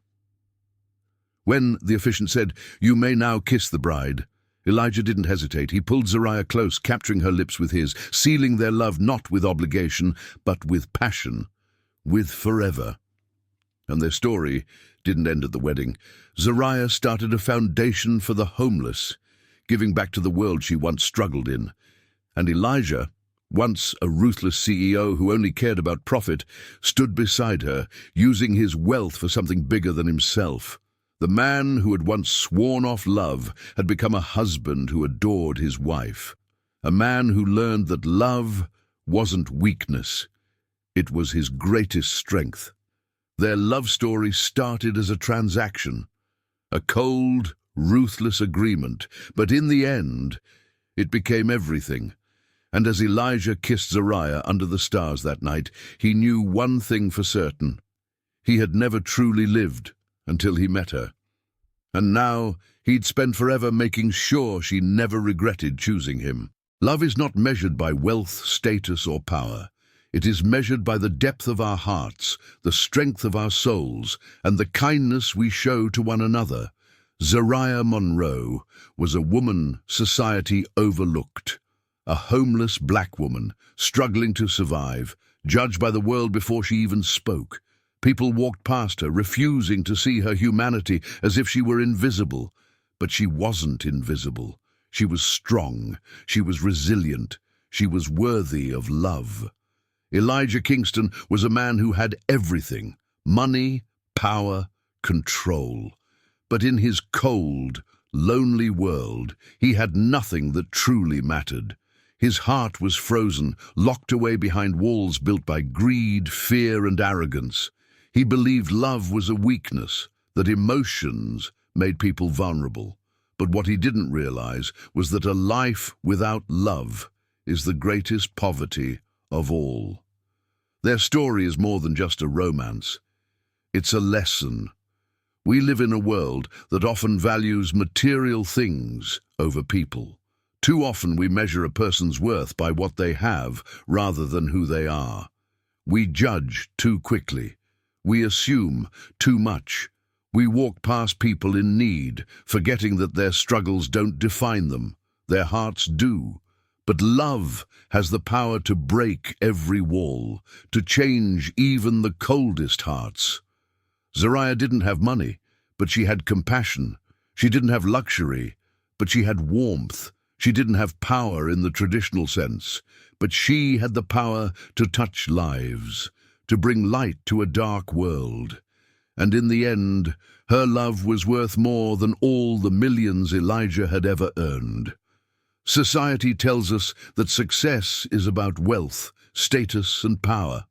When the officiant said, "You may now kiss the bride," Elijah didn't hesitate. He pulled Zariah close, capturing her lips with his, sealing their love not with obligation, but with passion, with forever. And their story didn't end at the wedding. Zariah started a foundation for the homeless, giving back to the world she once struggled in. And Elijah, once a ruthless CEO who only cared about profit, stood beside her, using his wealth for something bigger than himself. The man who had once sworn off love had become a husband who adored his wife. A man who learned that love wasn't weakness. It was his greatest strength. Their love story started as a transaction, a cold, ruthless agreement, but in the end, it became everything. And as Elijah kissed Zariah under the stars that night, he knew one thing for certain. He had never truly lived until he met her. And now he'd spend forever making sure she never regretted choosing him. Love is not measured by wealth, status, or power. It is measured by the depth of our hearts, the strength of our souls, and the kindness we show to one another. Zariah Monroe was a woman society overlooked, a homeless black woman struggling to survive, judged by the world before she even spoke. People walked past her, refusing to see her humanity as if she were invisible. But she wasn't invisible. She was strong. She was resilient. She was worthy of love. Elijah Kingston was a man who had everything: money, power, control. But in his cold, lonely world, he had nothing that truly mattered. His heart was frozen, locked away behind walls built by greed, fear, and arrogance. He believed love was a weakness, that emotions made people vulnerable. But what he didn't realize was that a life without love is the greatest poverty of all. Their story is more than just a romance. It's a lesson. We live in a world that often values material things over people. Too often we measure a person's worth by what they have rather than who they are. We judge too quickly. We assume too much. We walk past people in need, forgetting that their struggles don't define them. Their hearts do. But love has the power to break every wall, to change even the coldest hearts. Zariah didn't have money, but she had compassion. She didn't have luxury, but she had warmth. She didn't have power in the traditional sense, but she had the power to touch lives, to bring light to a dark world. And in the end, her love was worth more than all the millions Elijah had ever earned. Society tells us that success is about wealth, status, and power.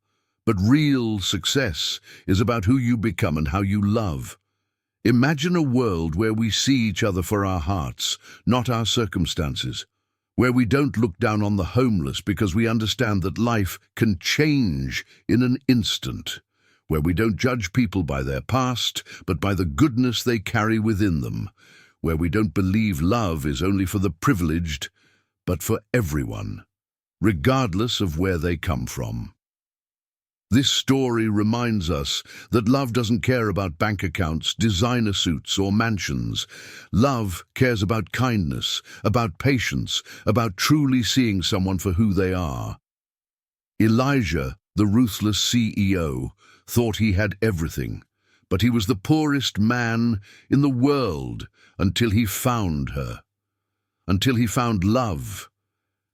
But real success is about who you become and how you love. Imagine a world where we see each other for our hearts, not our circumstances. Where we don't look down on the homeless because we understand that life can change in an instant. Where we don't judge people by their past, but by the goodness they carry within them. Where we don't believe love is only for the privileged, but for everyone, regardless of where they come from. This story reminds us that love doesn't care about bank accounts, designer suits, or mansions. Love cares about kindness, about patience, about truly seeing someone for who they are. Elijah, the ruthless CEO, thought he had everything, but he was the poorest man in the world until he found her, until he found love.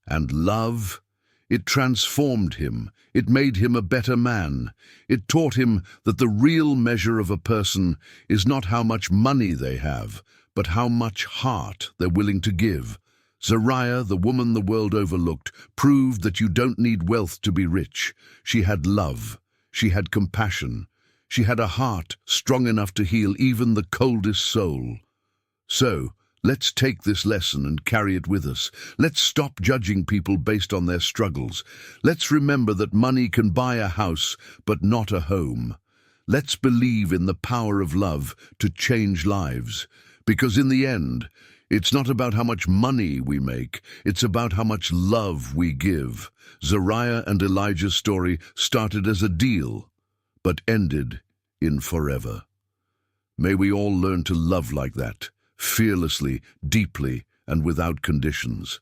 And love, it transformed him. It made him a better man. It taught him that the real measure of a person is not how much money they have, but how much heart they're willing to give. Zariah, the woman the world overlooked, proved that you don't need wealth to be rich. She had love. She had compassion. She had a heart strong enough to heal even the coldest soul. So, let's take this lesson and carry it with us. Let's stop judging people based on their struggles. Let's remember that money can buy a house, but not a home. Let's believe in the power of love to change lives. Because in the end, it's not about how much money we make, it's about how much love we give. Zariah and Elijah's story started as a deal, but ended in forever. May we all learn to love like that, fearlessly, deeply, and without conditions.